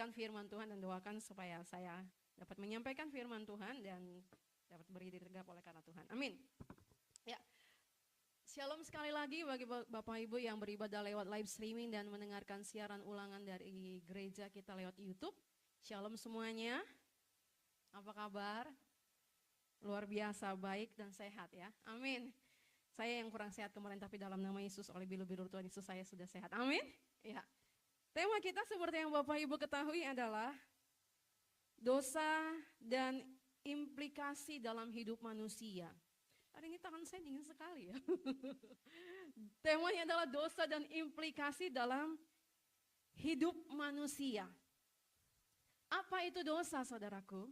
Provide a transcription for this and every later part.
mendengarkan firman Tuhan dan doakan supaya saya dapat menyampaikan firman Tuhan dan dapat berdiri tegap oleh karena Tuhan. Amin. Ya, shalom sekali lagi bagi Bapak Ibu yang beribadah lewat live streaming dan mendengarkan siaran ulangan dari gereja kita lewat YouTube. Shalom semuanya. Apa kabar? Luar biasa baik dan sehat ya. Amin. Saya yang kurang sehat kemarin tapi dalam nama Yesus oleh bilu-bilu Tuhan Yesus saya sudah sehat. Amin. Ya. Tema kita seperti yang Bapak Ibu ketahui adalah dosa dan implikasi dalam hidup manusia. Hari ini tangan saya dingin sekali ya. Temanya adalah dosa dan implikasi dalam hidup manusia. Apa itu dosa, saudaraku?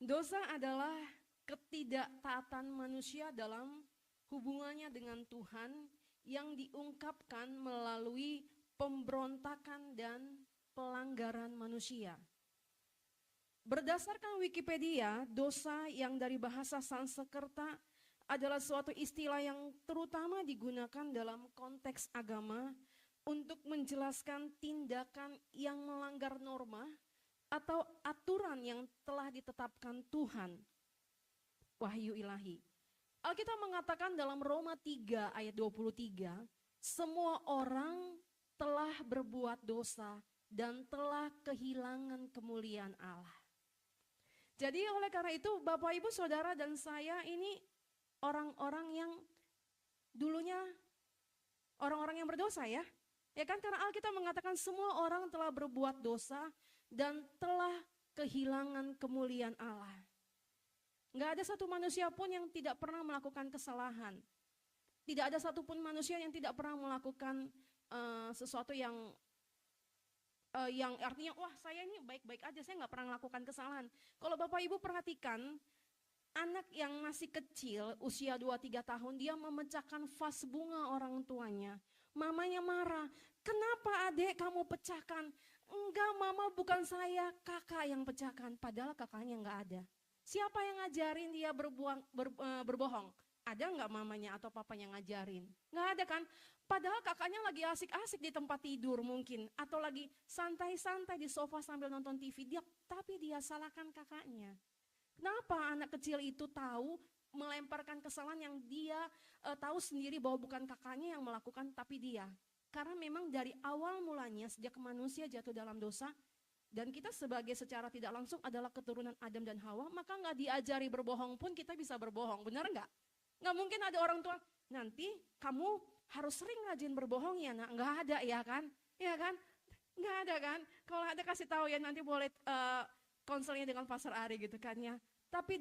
Dosa adalah ketidaktaatan manusia dalam hubungannya dengan Tuhan yang diungkapkan melalui pemberontakan dan pelanggaran manusia. Berdasarkan Wikipedia, dosa yang dari bahasa Sanskerta adalah suatu istilah yang terutama digunakan dalam konteks agama untuk menjelaskan tindakan yang melanggar norma atau aturan yang telah ditetapkan Tuhan. Wahyu ilahi. Alkitab mengatakan dalam Roma 3 ayat 23, semua orang telah berbuat dosa dan telah kehilangan kemuliaan Allah. Jadi oleh karena itu Bapak Ibu Saudara dan saya ini orang-orang yang dulunya orang-orang yang berdosa ya. Ya kan, karena Alkitab mengatakan semua orang telah berbuat dosa dan telah kehilangan kemuliaan Allah. Enggak ada satu manusia pun yang tidak pernah melakukan kesalahan. Tidak ada satupun manusia yang tidak pernah melakukan sesuatu yang artinya wah saya ini baik-baik aja, saya nggak pernah melakukan kesalahan. Kalau Bapak Ibu perhatikan, anak yang masih kecil usia 2-3 tahun dia memecahkan vas bunga orang tuanya. Mamanya marah, kenapa adik kamu pecahkan? Enggak mama, bukan saya, kakak yang pecahkan. Padahal kakaknya nggak ada. Siapa yang ngajarin dia berbohong? Ada nggak mamanya atau papanya ngajarin? Nggak ada kan? Padahal kakaknya lagi asik-asik di tempat tidur mungkin. Atau lagi santai-santai di sofa sambil nonton TV. Tapi dia salahkan kakaknya. Kenapa anak kecil itu tahu melemparkan kesalahan yang dia tahu sendiri bahwa bukan kakaknya yang melakukan tapi dia. Karena memang dari awal mulanya sejak manusia jatuh dalam dosa, dan kita sebagai secara tidak langsung adalah keturunan Adam dan Hawa, maka nggak diajari berbohong pun kita bisa berbohong, benar nggak? Nggak mungkin ada orang tua, nanti kamu harus sering rajin berbohong ya nak, nggak ada ya kan? Ya kan? Nggak ada kan? Kalau ada kasih tahu ya nanti boleh konselnya dengan Pastor Ari gitu kan ya. Tapi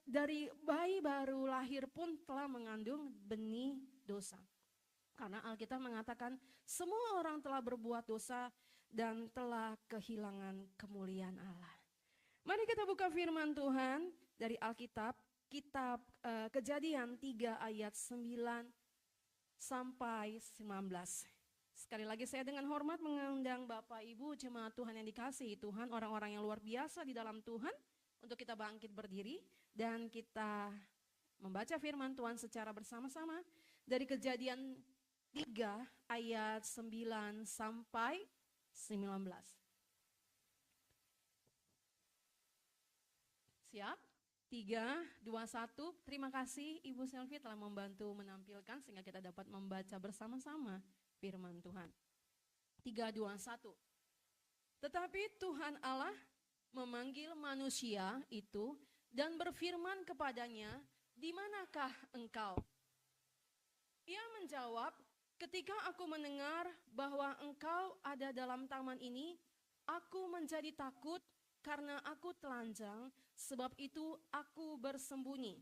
dari bayi baru lahir pun telah mengandung benih dosa. Karena Alkitab mengatakan semua orang telah berbuat dosa dan telah kehilangan kemuliaan Allah. Mari kita buka firman Tuhan dari Alkitab, kitab Kejadian 3 ayat 9 sampai 19. Sekali lagi saya dengan hormat mengundang Bapak Ibu jemaat Tuhan yang dikasihi Tuhan, orang-orang yang luar biasa di dalam Tuhan, untuk kita bangkit berdiri dan kita membaca firman Tuhan secara bersama-sama dari Kejadian 3 ayat 9 sampai 19. Siap? 3, 2, 1. Terima kasih Ibu Selvi telah membantu menampilkan sehingga kita dapat membaca bersama-sama firman Tuhan. 3, 2, 1. Tetapi Tuhan Allah memanggil manusia itu dan berfirman kepadanya, "Di manakah engkau?" Ia menjawab, "Ketika aku mendengar bahwa engkau ada dalam taman ini, aku menjadi takut karena aku telanjang, sebab itu aku bersembunyi."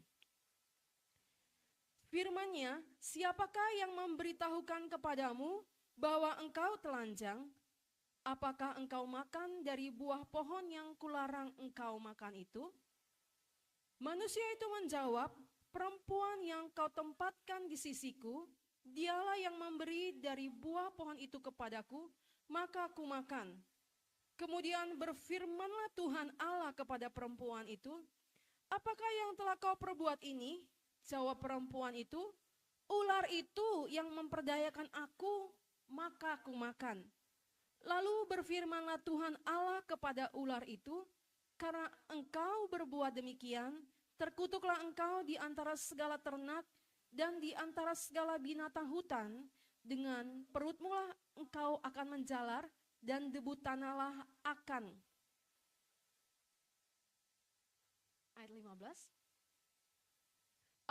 Firman-Nya, "Siapakah yang memberitahukan kepadamu bahwa engkau telanjang? Apakah engkau makan dari buah pohon yang kularang engkau makan itu?" Manusia itu menjawab, "Perempuan yang kau tempatkan di sisiku, dialah yang memberi dari buah pohon itu kepadaku, maka aku makan." Kemudian berfirmanlah Tuhan Allah kepada perempuan itu, "Apakah yang telah kau perbuat ini?" Jawab perempuan itu, "Ular itu yang memperdayakan aku, maka aku makan." Lalu berfirmanlah Tuhan Allah kepada ular itu, karena engkau berbuat demikian, terkutuklah engkau di antara segala ternak dan di antara segala binatang hutan, dengan perutmu lah engkau akan menjalar dan debu tanahlah akan. Ayat 15.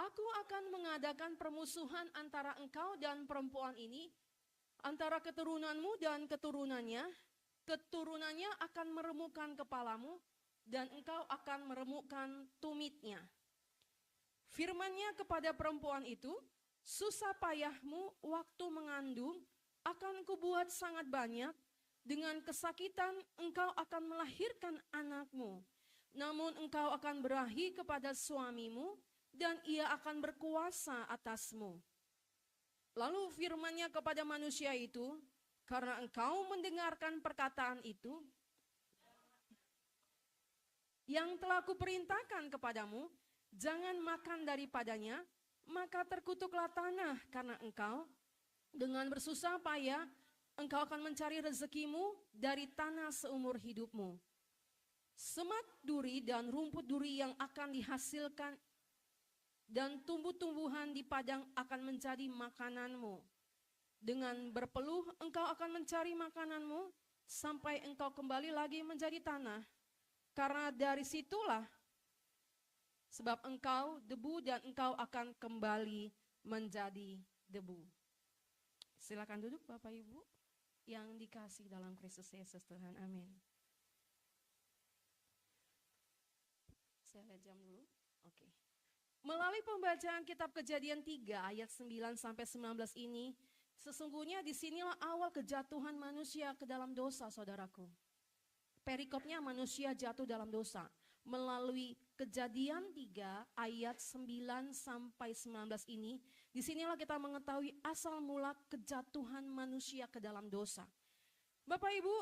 Aku akan mengadakan permusuhan antara engkau dan perempuan ini, antara keturunanmu dan keturunannya. Keturunannya akan meremukkan kepalamu, dan engkau akan meremukkan tumitnya. Firman-Nya kepada perempuan itu, susah payahmu waktu mengandung akan kubuat sangat banyak, dengan kesakitan engkau akan melahirkan anakmu. Namun engkau akan berahi kepada suamimu, dan ia akan berkuasa atasmu. Lalu firman-Nya kepada manusia itu, karena engkau mendengarkan perkataan itu, yang telah kuperintahkan kepadamu, jangan makan daripadanya, maka terkutuklah tanah karena engkau. Dengan bersusah payah, engkau akan mencari rezekimu dari tanah seumur hidupmu. Semak duri dan rumput duri yang akan dihasilkan dan tumbuh-tumbuhan di padang akan menjadi makananmu. Dengan berpeluh engkau akan mencari makananmu sampai engkau kembali lagi menjadi tanah. Karena dari situlah, sebab engkau debu dan engkau akan kembali menjadi debu. Silakan duduk Bapak Ibu yang dikasih dalam Kristus Yesus Tuhan. Amin. Saya lihat jam dulu. Oke. Melalui pembacaan kitab Kejadian 3 ayat 9 sampai 19 ini, sesungguhnya disinilah awal kejatuhan manusia ke dalam dosa, saudaraku. Perikopnya manusia jatuh dalam dosa. Melalui Kejadian 3 ayat 9 sampai 19 ini, disinilah kita mengetahui asal mula kejatuhan manusia ke dalam dosa. Bapak Ibu,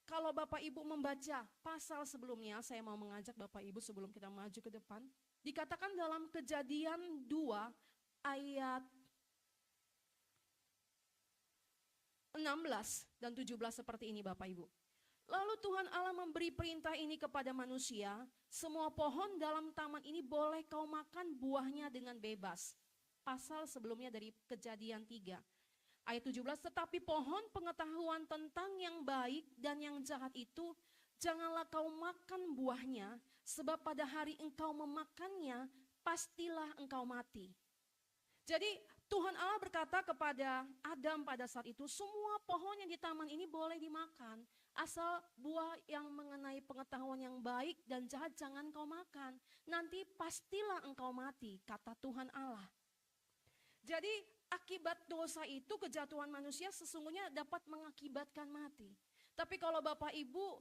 kalau Bapak Ibu membaca pasal sebelumnya, saya mau mengajak Bapak Ibu sebelum kita maju ke depan. Dikatakan dalam Kejadian 2 ayat 16 dan 17 seperti ini Bapak Ibu. Lalu Tuhan Allah memberi perintah ini kepada manusia, semua pohon dalam taman ini boleh kau makan buahnya dengan bebas. Pasal sebelumnya dari Kejadian 3. Ayat 17, tetapi pohon pengetahuan tentang yang baik dan yang jahat itu, janganlah kau makan buahnya, sebab pada hari engkau memakannya, pastilah engkau mati. Jadi Tuhan Allah berkata kepada Adam pada saat itu, semua pohon yang di taman ini boleh dimakan, asal buah yang mengenai pengetahuan yang baik dan jahat jangan kau makan. Nanti pastilah engkau mati, kata Tuhan Allah. Jadi akibat dosa itu, kejatuhan manusia sesungguhnya dapat mengakibatkan mati. Tapi kalau Bapak Ibu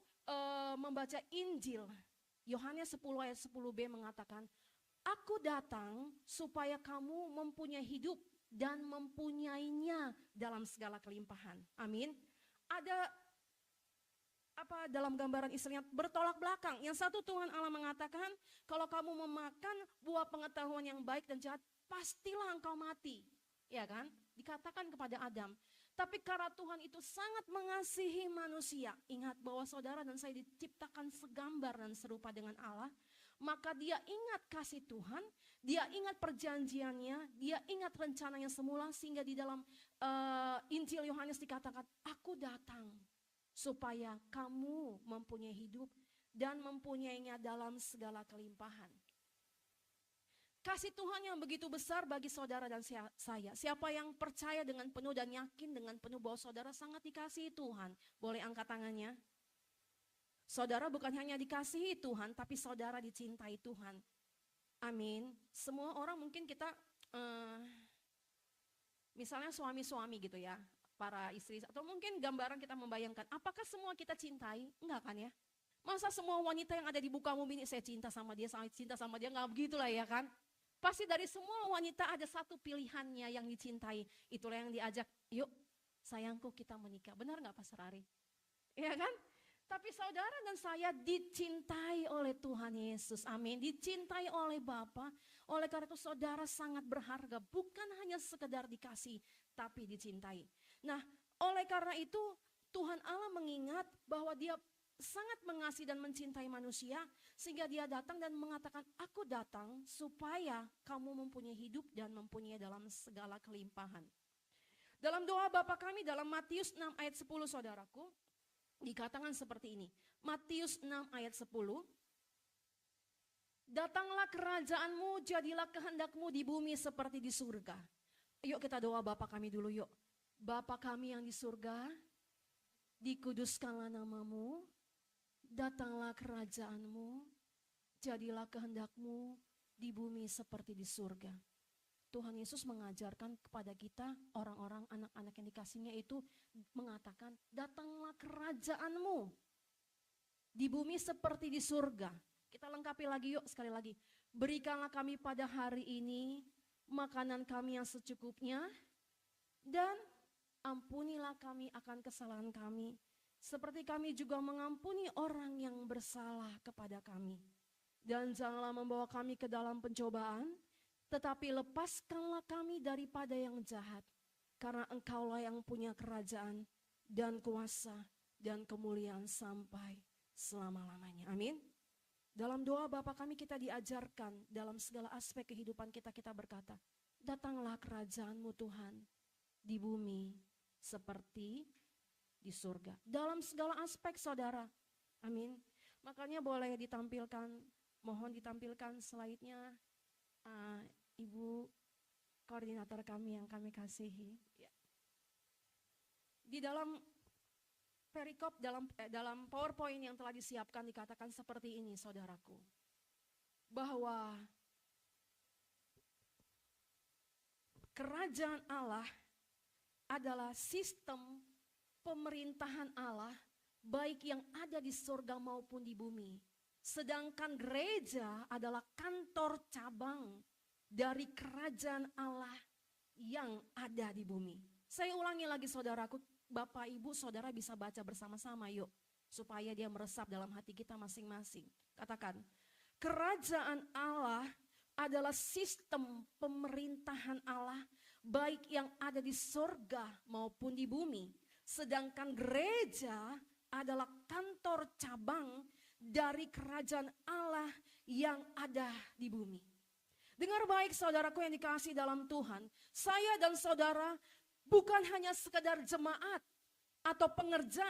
membaca Injil, Yohanes 10 ayat 10b mengatakan, aku datang supaya kamu mempunyai hidup dan mempunyainya dalam segala kelimpahan. Amin. Ada apa dalam gambaran istilahnya bertolak belakang. Yang satu Tuhan Allah mengatakan, kalau kamu memakan buah pengetahuan yang baik dan jahat, pastilah engkau mati. Ya kan? Dikatakan kepada Adam. Tapi karena Tuhan itu sangat mengasihi manusia, ingat bahwa saudara dan saya diciptakan segambar dan serupa dengan Allah, maka dia ingat kasih Tuhan, dia ingat perjanjiannya, dia ingat rencananya semula, sehingga di dalam Injil Yohanes dikatakan, aku datang supaya kamu mempunyai hidup dan mempunyainya dalam segala kelimpahan. Kasih Tuhan yang begitu besar bagi saudara dan saya. Siapa yang percaya dengan penuh dan yakin dengan penuh bahwa saudara sangat dikasihi Tuhan, boleh angkat tangannya. Saudara bukan hanya dikasihi Tuhan, tapi saudara dicintai Tuhan. Amin. Semua orang mungkin kita, misalnya suami-suami gitu ya, para istri, atau mungkin gambaran kita membayangkan, apakah semua kita cintai? Enggak kan ya? Masa semua wanita yang ada di muka bumi ini saya cinta sama dia, enggak begitulah ya kan? Pasti dari semua wanita ada satu pilihannya yang dicintai. Itulah yang diajak, yuk sayangku kita menikah. Benar gak Pastor Ari? Iya kan? Tapi saudara dan saya dicintai oleh Tuhan Yesus. Amin. Dicintai oleh Bapa. Oleh karena itu saudara sangat berharga. Bukan hanya sekedar dikasih, tapi dicintai. Nah oleh karena itu Tuhan Allah mengingat bahwa dia sangat mengasihi dan mencintai manusia, sehingga dia datang dan mengatakan, aku datang supaya kamu mempunyai hidup dan mempunyai dalam segala kelimpahan. Dalam doa Bapa kami dalam Matius 6 ayat 10 saudaraku, dikatakan seperti ini. Matius 6 ayat 10. Datanglah kerajaanmu, jadilah kehendakmu di bumi seperti di surga. Yuk kita doa Bapa kami dulu yuk. Bapa kami yang di surga, dikuduskanlah namamu, datanglah kerajaanmu, jadilah kehendakmu di bumi seperti di surga. Tuhan Yesus mengajarkan kepada kita, orang-orang anak-anak yang dikasihnya itu mengatakan, datanglah kerajaanmu di bumi seperti di surga. Kita lengkapi lagi yuk sekali lagi. Berikanlah kami pada hari ini makanan kami yang secukupnya, dan ampunilah kami akan kesalahan kami, seperti kami juga mengampuni orang yang bersalah kepada kami. Dan janganlah membawa kami ke dalam pencobaan, tetapi lepaskanlah kami daripada yang jahat. Karena Engkaulah yang punya kerajaan dan kuasa dan kemuliaan sampai selama-lamanya. Amin. Dalam doa Bapa kami kita diajarkan dalam segala aspek kehidupan kita berkata, datanglah kerajaanmu Tuhan di bumi seperti di surga. Dalam segala aspek saudara. Amin. Makanya boleh ditampilkan, mohon ditampilkan slide-nya Ibu koordinator kami yang kami kasihi. Ya. Di dalam perikop, dalam PowerPoint yang telah disiapkan dikatakan seperti ini saudaraku. Bahwa kerajaan Allah adalah sistem pemerintahan Allah, baik yang ada di surga maupun di bumi. Sedangkan gereja adalah kantor cabang dari kerajaan Allah yang ada di bumi. Saya ulangi lagi saudaraku, Bapak Ibu Saudara bisa baca bersama-sama yuk, supaya dia meresap dalam hati kita masing-masing. Katakan, kerajaan Allah adalah sistem pemerintahan Allah, baik yang ada di surga maupun di bumi. Sedangkan gereja adalah kantor cabang dari kerajaan Allah yang ada di bumi. Dengar baik saudaraku yang dikasihi dalam Tuhan, saya dan saudara bukan hanya sekedar jemaat atau pengerja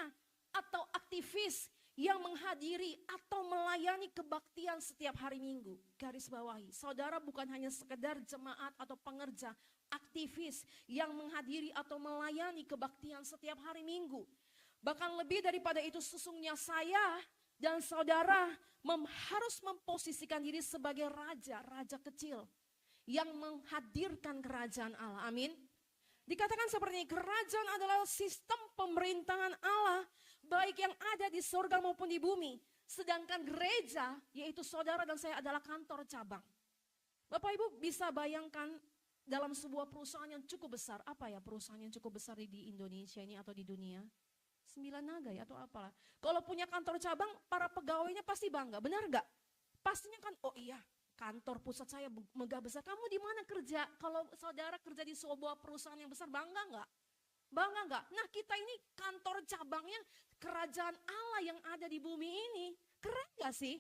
atau aktivis yang menghadiri atau melayani kebaktian setiap hari Minggu. Garis bawahi, saudara bukan hanya sekedar jemaat atau pengerja, aktivis yang menghadiri atau melayani kebaktian setiap hari Minggu. Bahkan lebih daripada itu, sesungguhnya saya dan saudara harus memposisikan diri sebagai raja kecil yang menghadirkan kerajaan Allah. Amin. Dikatakan seperti ini, kerajaan adalah sistem pemerintahan Allah, baik yang ada di surga maupun di bumi. Sedangkan gereja, yaitu saudara dan saya, adalah kantor cabang. Bapak Ibu bisa bayangkan dalam sebuah perusahaan yang cukup besar, apa ya perusahaan yang cukup besar di Indonesia ini atau di dunia? 9 naga ya atau apalah. Kalau punya kantor cabang, para pegawainya pasti bangga, benar gak? Pastinya kan, oh iya, kantor pusat saya megah besar. Kamu di mana kerja? Kalau saudara kerja di sebuah perusahaan yang besar, bangga nggak? Bangga nggak? Nah kita ini kantor cabangnya kerajaan Allah yang ada di bumi ini. Keren gak sih?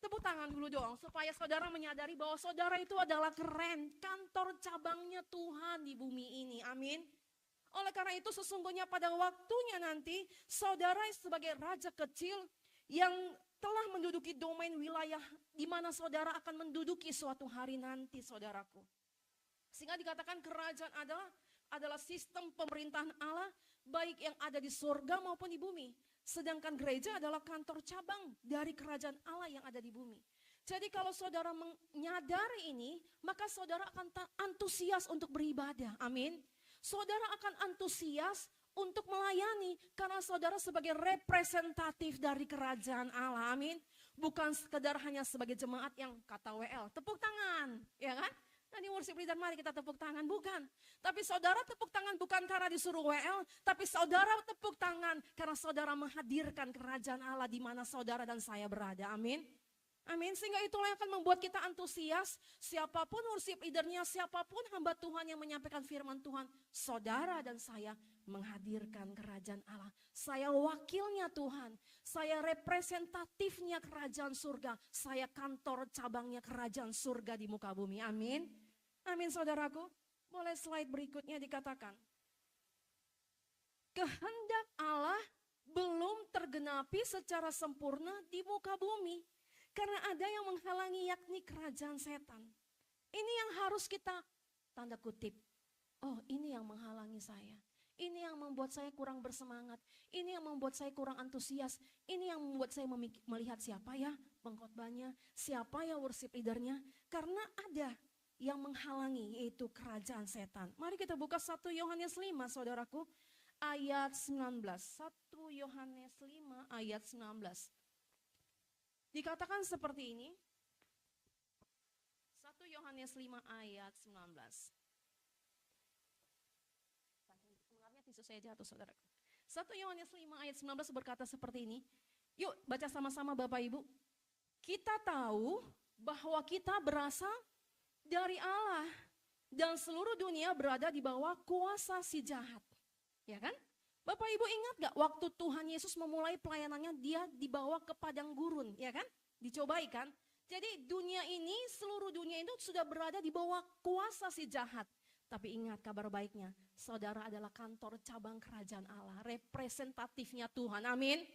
Tepuk tangan dulu dong supaya saudara menyadari bahwa saudara itu adalah keren. Kantor cabangnya Tuhan di bumi ini. Amin. Oleh karena itu sesungguhnya pada waktunya nanti saudara sebagai raja kecil yang telah menduduki domain wilayah di mana saudara akan menduduki suatu hari nanti saudaraku. Sehingga dikatakan kerajaan adalah sistem pemerintahan Allah baik yang ada di surga maupun di bumi. Sedangkan gereja adalah kantor cabang dari kerajaan Allah yang ada di bumi. Jadi kalau saudara menyadari ini, maka saudara akan antusias untuk beribadah. Amin. Saudara akan antusias untuk melayani karena saudara sebagai representatif dari kerajaan Allah. Amin. Bukan sekedar hanya sebagai jemaat yang kata WL, tepuk tangan, ya kan? Tadi worship leader, mari kita tepuk tangan, bukan. Tapi saudara tepuk tangan bukan karena disuruh WL, tapi saudara tepuk tangan karena saudara menghadirkan kerajaan Allah di mana saudara dan saya berada. Amin. Amin, sehingga itulah yang akan membuat kita antusias. Siapapun worship leadernya, siapapun hamba Tuhan yang menyampaikan firman Tuhan, saudara dan saya menghadirkan kerajaan Allah. Saya wakilnya Tuhan. Saya representatifnya kerajaan surga. Saya kantor cabangnya kerajaan surga di muka bumi. Amin. Amin saudaraku. Boleh slide berikutnya dikatakan. Kehendak Allah belum tergenapi secara sempurna di muka bumi. Karena ada yang menghalangi yakni kerajaan setan. Ini yang harus kita tanda kutip. Oh, ini yang menghalangi saya. Ini yang membuat saya kurang bersemangat. Ini yang membuat saya kurang antusias. Ini yang membuat saya melihat siapa ya pengkhotbahnya, siapa ya worship leadernya. Karena ada yang menghalangi, yaitu kerajaan setan. Mari kita buka 1 Yohanes 5 saudaraku, ayat 19. 1 Yohanes 5 ayat 19. Dikatakan seperti ini. 1 Yohanes 5 ayat 19. Tisu saya jatuh saudaraku. 1 Yohanes 5 ayat 19 berkata seperti ini. Yuk baca sama-sama Bapak Ibu. Kita tahu bahwa kita berasal dari Allah. Dan seluruh dunia berada di bawah kuasa si jahat. Ya kan? Bapak Ibu ingat gak waktu Tuhan Yesus memulai pelayanannya, dia dibawa ke padang gurun. Ya kan? Dicobai kan? Jadi dunia ini, seluruh dunia itu sudah berada di bawah kuasa si jahat. Tapi ingat kabar baiknya, saudara adalah kantor cabang kerajaan Allah, representatifnya Tuhan, amin.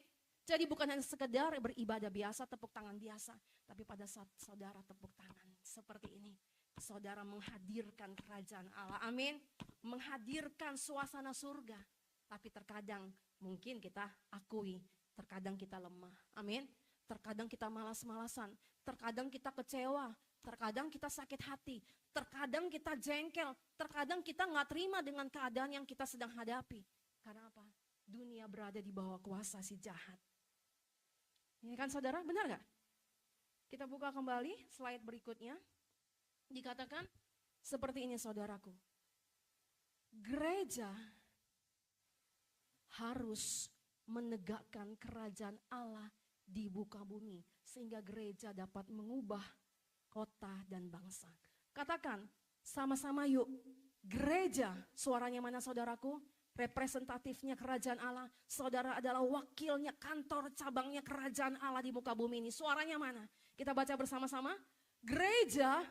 Jadi bukan hanya sekedar beribadah biasa, tepuk tangan biasa, tapi pada saat saudara tepuk tangan seperti ini, saudara menghadirkan kerajaan Allah, amin. Menghadirkan suasana surga, tapi terkadang mungkin kita akui, terkadang kita lemah, amin. Terkadang kita malas-malasan, terkadang kita kecewa, terkadang kita sakit hati, terkadang kita jengkel, terkadang kita nggak terima dengan keadaan yang kita sedang hadapi. Karena apa? Dunia berada di bawah kuasa si jahat. Ini kan saudara, benar nggak? Kita buka kembali slide berikutnya. Dikatakan seperti ini saudaraku. Gereja harus menegakkan kerajaan Allah di muka bumi, sehingga gereja dapat mengubah kota dan bangsa. Katakan sama-sama yuk, gereja, suaranya mana saudaraku? Representatifnya kerajaan Allah. Saudara adalah wakilnya, kantor cabangnya kerajaan Allah di muka bumi ini. Suaranya mana? Kita baca bersama-sama. Gereja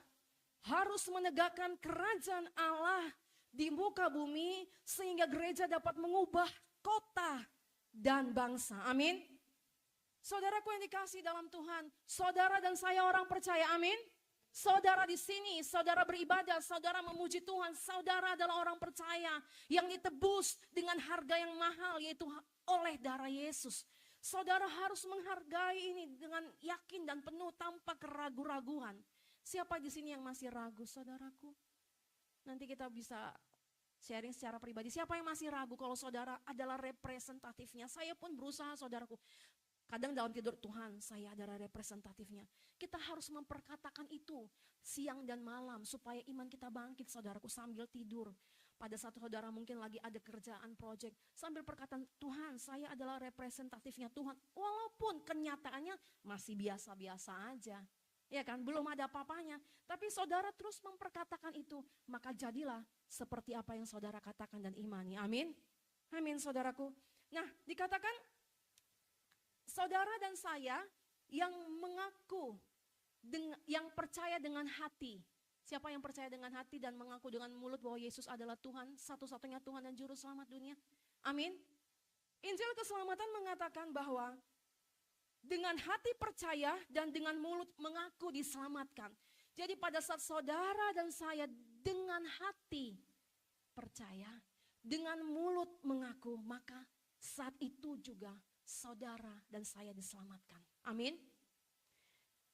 harus menegakkan kerajaan Allah di muka bumi, sehingga gereja dapat mengubah kota dan bangsa. Amin. Saudaraku yang dikasihi dalam Tuhan, saudara dan saya orang percaya, amin. Saudara di sini, saudara beribadah, saudara memuji Tuhan, saudara adalah orang percaya yang ditebus dengan harga yang mahal, yaitu oleh darah Yesus. Saudara harus menghargai ini dengan yakin dan penuh tanpa keraguan-raguan. Siapa di sini yang masih ragu, saudaraku? Nanti kita bisa sharing secara pribadi. Siapa yang masih ragu kalau saudara adalah representatifnya? Saya pun berusaha, saudaraku. Kadang dalam tidur, Tuhan saya adalah representatifnya. Kita harus memperkatakan itu siang dan malam supaya iman kita bangkit saudaraku sambil tidur. Pada saat saudara mungkin lagi ada kerjaan project, sambil perkataan Tuhan saya adalah representatifnya Tuhan. Walaupun kenyataannya masih biasa-biasa aja. Ya kan, belum ada apa-apanya. Tapi saudara terus memperkatakan itu, maka jadilah seperti apa yang saudara katakan dan imani. Amin. Amin saudaraku. Nah dikatakan, saudara dan saya yang mengaku, yang percaya dengan hati. Siapa yang percaya dengan hati dan mengaku dengan mulut bahwa Yesus adalah Tuhan, satu-satunya Tuhan dan Juru Selamat dunia. Amin. Injil keselamatan mengatakan bahwa dengan hati percaya dan dengan mulut mengaku diselamatkan. Jadi pada saat saudara dan saya dengan hati percaya, dengan mulut mengaku, maka saat itu juga saudara dan saya diselamatkan. Amin.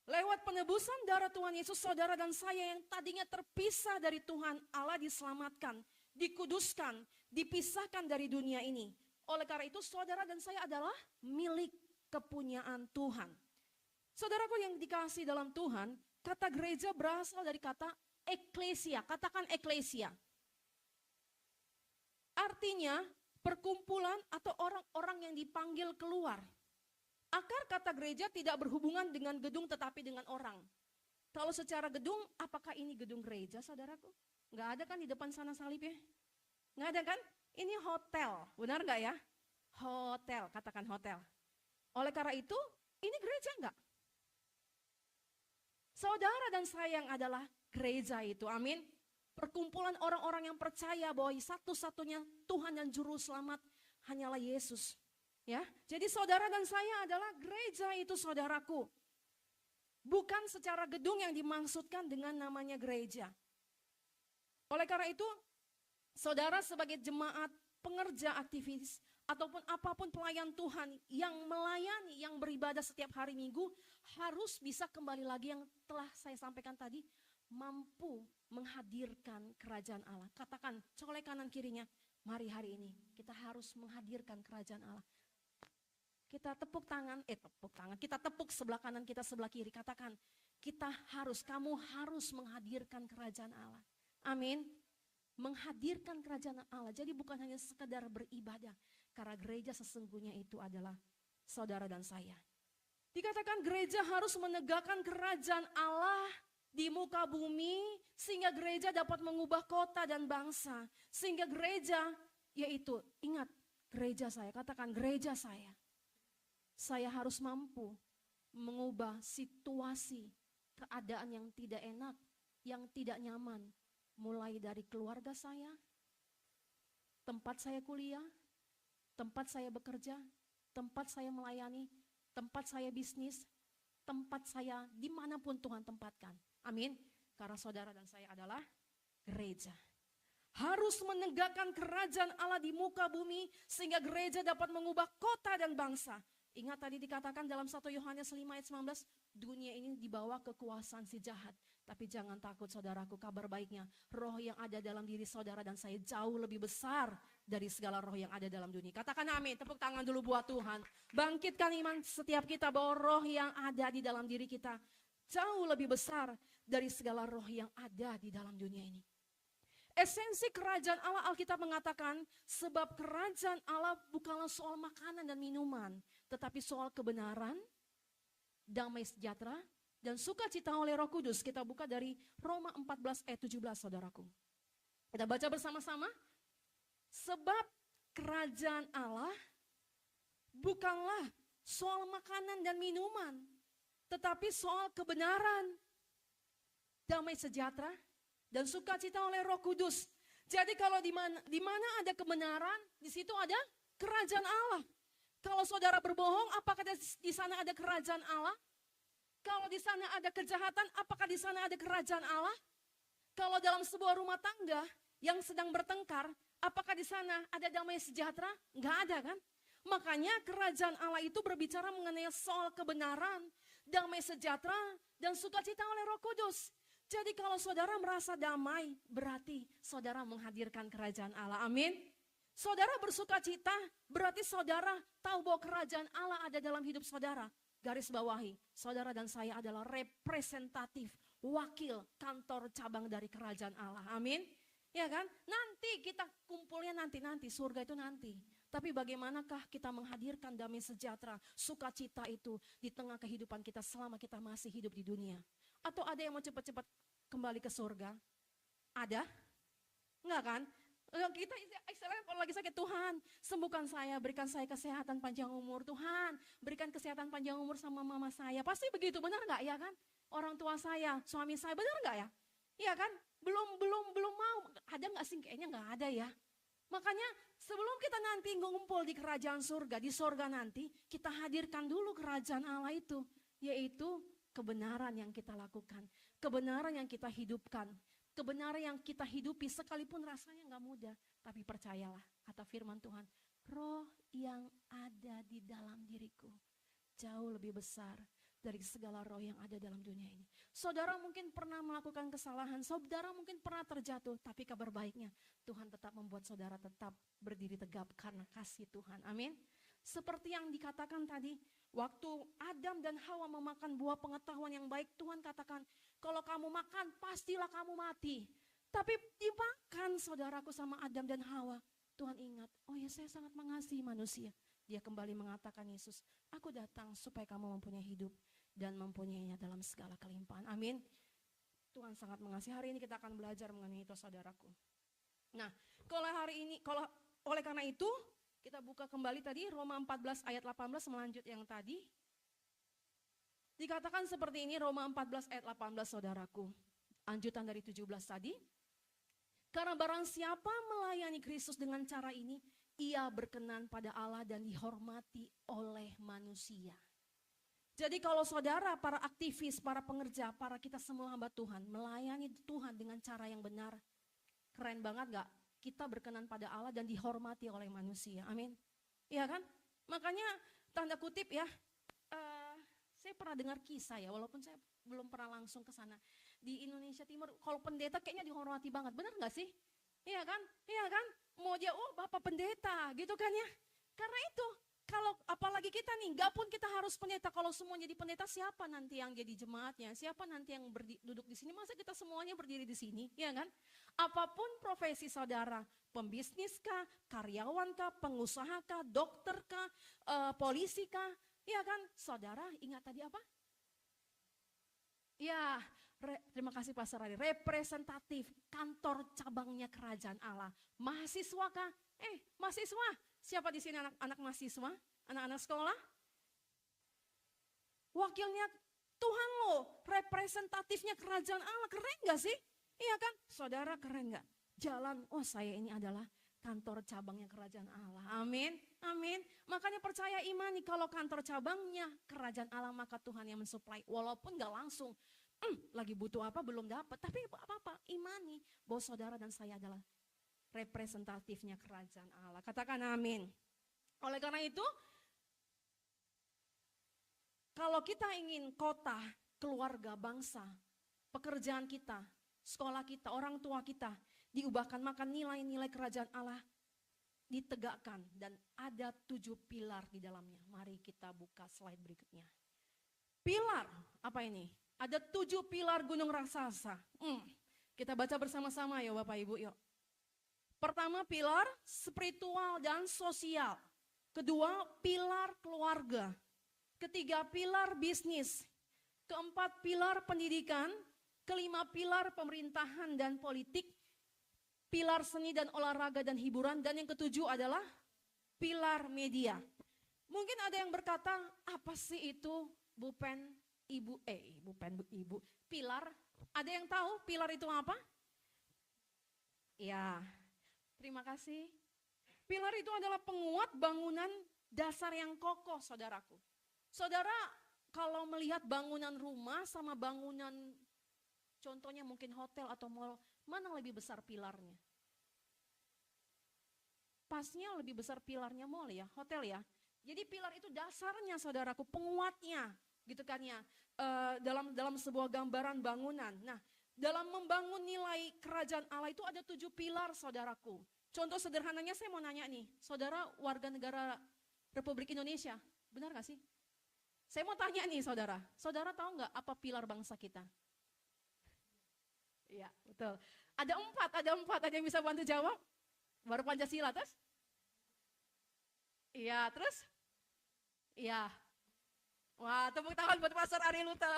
Lewat penebusan darah Tuhan Yesus, saudara dan saya yang tadinya terpisah dari Tuhan Allah diselamatkan, dikuduskan, dipisahkan dari dunia ini. Oleh karena itu saudara dan saya adalah milik kepunyaan Tuhan. Saudaraku yang dikasihi dalam Tuhan, kata gereja berasal dari kata eklesia. Katakan eklesia. Artinya perkumpulan atau orang-orang yang dipanggil keluar. Akar kata gereja tidak berhubungan dengan gedung tetapi dengan orang. Kalau secara gedung, apakah ini gedung gereja saudaraku? Nggak ada kan di depan sana salibnya? Nggak ada kan? Ini hotel, benar nggak ya? Hotel, katakan hotel. Oleh karena itu, ini gereja nggak? Saudara dan saya yang adalah gereja itu, amin. Perkumpulan orang-orang yang percaya bahwa satu-satunya Tuhan dan Juru Selamat hanyalah Yesus. Ya, jadi saudara dan saya adalah gereja itu, saudaraku. Bukan secara gedung yang dimaksudkan dengan namanya gereja. Oleh karena itu, saudara sebagai jemaat, pengerja, aktivis, ataupun apapun pelayan Tuhan yang melayani, yang beribadah setiap hari Minggu, harus bisa kembali lagi yang telah saya sampaikan tadi, mampu menghadirkan kerajaan Allah. Katakan, colek kanan kirinya, mari hari ini kita harus menghadirkan kerajaan Allah. Kita tepuk tangan, kita tepuk sebelah kanan kita, sebelah kiri. Katakan, kamu harus menghadirkan kerajaan Allah. Amin. Menghadirkan kerajaan Allah. Jadi bukan hanya sekedar beribadah. Karena gereja sesungguhnya itu adalah saudara dan saya. Dikatakan gereja harus menegakkan kerajaan Allah di muka bumi. Sehingga gereja dapat mengubah kota dan bangsa. Sehingga gereja, yaitu ingat gereja saya, katakan gereja saya. Saya harus mampu mengubah situasi, keadaan yang tidak enak, yang tidak nyaman. Mulai dari keluarga saya, tempat saya kuliah, tempat saya bekerja, tempat saya melayani, tempat saya bisnis, tempat saya dimanapun Tuhan tempatkan. Amin. Karena saudara dan saya adalah gereja. Harus menegakkan kerajaan Allah di muka bumi sehingga gereja dapat mengubah kota dan bangsa. Ingat tadi dikatakan dalam 1 Yohanes 5 ayat 19, dunia ini dibawa kekuasaan si jahat. Tapi jangan takut saudaraku, kabar baiknya, roh yang ada dalam diri saudara dan saya jauh lebih besar dari segala roh yang ada dalam dunia. Katakan amin, tepuk tangan dulu buat Tuhan. Bangkitkan iman setiap kita bahwa roh yang ada di dalam diri kita jauh lebih besar dari segala roh yang ada di dalam dunia ini. Esensi kerajaan Allah, Alkitab mengatakan, sebab kerajaan Allah bukanlah soal makanan dan minuman, tetapi soal kebenaran, damai sejahtera, dan sukacita oleh Roh Kudus. Kita buka dari Roma 14 ayat 17, saudaraku. Kita baca bersama-sama. Sebab kerajaan Allah bukanlah soal makanan dan minuman, tetapi soal kebenaran, damai sejahtera, dan sukacita oleh Roh Kudus. Jadi kalau di mana ada kebenaran, di situ ada kerajaan Allah. Kalau saudara berbohong, apakah di sana ada kerajaan Allah? Kalau di sana ada kejahatan, apakah di sana ada kerajaan Allah? Kalau dalam sebuah rumah tangga yang sedang bertengkar, apakah di sana ada damai sejahtera? Enggak ada kan? Makanya kerajaan Allah itu berbicara mengenai soal kebenaran, damai sejahtera, dan sukacita oleh Roh Kudus. Jadi kalau saudara merasa damai, berarti saudara menghadirkan kerajaan Allah. Amin. Saudara bersukacita, berarti saudara tahu bahwa kerajaan Allah ada dalam hidup saudara. Garis bawahi, saudara dan saya adalah representatif, wakil kantor cabang dari kerajaan Allah. Amin. Ya kan? Nanti kita kumpulnya nanti, surga itu nanti. Tapi bagaimanakah kita menghadirkan damai sejahtera, sukacita itu di tengah kehidupan kita selama kita masih hidup di dunia? Atau ada yang mau cepat-cepat kembali ke surga? Ada? Enggak kan? Kita istilahnya kalau lagi sakit, Tuhan sembuhkan saya, berikan saya kesehatan panjang umur. Tuhan berikan kesehatan panjang umur sama mama saya. Pasti begitu, benar enggak ya kan? Orang tua saya, suami saya, benar enggak ya? Iya kan? Belum mau. Ada enggak sih? Kayaknya enggak ada ya. Makanya sebelum kita nanti ngumpul di kerajaan surga, di surga nanti, kita hadirkan dulu kerajaan Allah itu, yaitu kebenaran yang kita lakukan, kebenaran yang kita hidupkan, kebenaran yang kita hidupi sekalipun rasanya nggak mudah. Tapi percayalah, kata firman Tuhan, roh yang ada di dalam diriku jauh lebih besar dari segala roh yang ada dalam dunia ini. Saudara mungkin pernah melakukan kesalahan, saudara mungkin pernah terjatuh, tapi kabar baiknya Tuhan tetap membuat saudara tetap berdiri tegap karena kasih Tuhan. Amin. Seperti yang dikatakan tadi, waktu Adam dan Hawa memakan buah pengetahuan yang baik, Tuhan katakan, kalau kamu makan pastilah kamu mati. Tapi dimakan saudaraku sama Adam dan Hawa. Tuhan ingat, oh ya saya sangat mengasihi manusia. Dia kembali mengatakan, Yesus, aku datang supaya kamu mempunyai hidup dan mempunyainya dalam segala kelimpahan. Amin. Tuhan sangat mengasihi. Hari ini kita akan belajar mengenai itu saudaraku. Nah, kalau oleh karena itu, kita buka kembali tadi Roma 14 ayat 18 melanjut yang tadi. Dikatakan seperti ini Roma 14 ayat 18 saudaraku. Lanjutan dari 17 tadi. Karena barang siapa melayani Kristus dengan cara ini, ia berkenan pada Allah dan dihormati oleh manusia. Jadi kalau saudara, para aktivis, para pengerja, para kita semua hamba Tuhan, melayani Tuhan dengan cara yang benar, keren banget gak? Kita berkenan pada Allah dan dihormati oleh manusia, amin. Iya kan? Makanya tanda kutip ya, saya pernah dengar kisah ya, walaupun saya belum pernah langsung ke sana. Di Indonesia Timur, kalau pendeta kayaknya dihormati banget, benar gak sih? Iya kan? Iya kan? Mau dia, oh Bapak pendeta gitu kan ya. Karena itu, kalau apalagi kita nih, gak pun kita harus pendeta. Kalau semua jadi pendeta, siapa nanti yang jadi jemaatnya? Siapa nanti yang duduk di sini? Masa kita semuanya berdiri di sini? Iya kan? Apapun profesi saudara, pembisnis kah, karyawan kah, pengusaha kah, dokter kah, polisi kah, iya kan? Saudara ingat tadi apa? Ya, terima kasih Pastor Ari. Representatif kantor cabangnya kerajaan Allah. Mahasiswa kah? Mahasiswa. Siapa di sini anak-anak mahasiswa? Anak-anak sekolah? Wakilnya Tuhan loh. Representatifnya kerajaan Allah. Keren gak sih? Iya kan? Saudara keren gak? Jalan, oh saya ini adalah kantor cabangnya kerajaan Allah. Amin, amin. Makanya percaya imani kalau kantor cabangnya kerajaan Allah maka Tuhan yang mensuplai. Walaupun gak langsung, lagi butuh apa belum dapat. Tapi apa-apa, imani bahwa saudara dan saya adalah representatifnya kerajaan Allah. Katakan amin. Oleh karena itu, kalau kita ingin kota, keluarga, bangsa, pekerjaan kita, sekolah kita, orang tua kita diubahkan, maka nilai-nilai kerajaan Allah ditegakkan dan ada 7 pilar di dalamnya. Mari kita buka slide berikutnya. Pilar, apa ini? Ada 7 pilar gunung raksasa. Kita baca bersama-sama ya Bapak Ibu yuk. Pertama pilar spiritual dan sosial. Kedua pilar keluarga. Ketiga pilar bisnis. Keempat pilar pendidikan. Kelima pilar pemerintahan dan politik. Pilar seni dan olahraga dan hiburan. Dan yang ketujuh adalah pilar media. Mungkin ada yang berkata, apa sih itu Bupen, Ibu, Ibu, pilar? Ada yang tahu pilar itu apa? Ya, terima kasih. Pilar itu adalah penguat bangunan dasar yang kokoh, saudaraku. Saudara, kalau melihat bangunan rumah sama bangunan, contohnya mungkin hotel atau mall, mana lebih besar pilarnya? Pasnya lebih besar pilarnya mall ya, hotel ya. Jadi pilar itu dasarnya saudaraku, penguatnya gitu kan ya. Dalam sebuah gambaran bangunan. Nah, dalam membangun nilai kerajaan Allah itu ada 7 pilar saudaraku. Contoh sederhananya saya mau nanya nih, saudara warga negara Republik Indonesia, benar gak sih? Saya mau tanya nih saudara, saudara tahu gak apa pilar bangsa kita? Iya betul, ada 4, ada yang bisa bantu jawab? Baru Pancasila terus? Iya terus? Iya. Wah, tepuk tangan buat Pastor Ari Luta.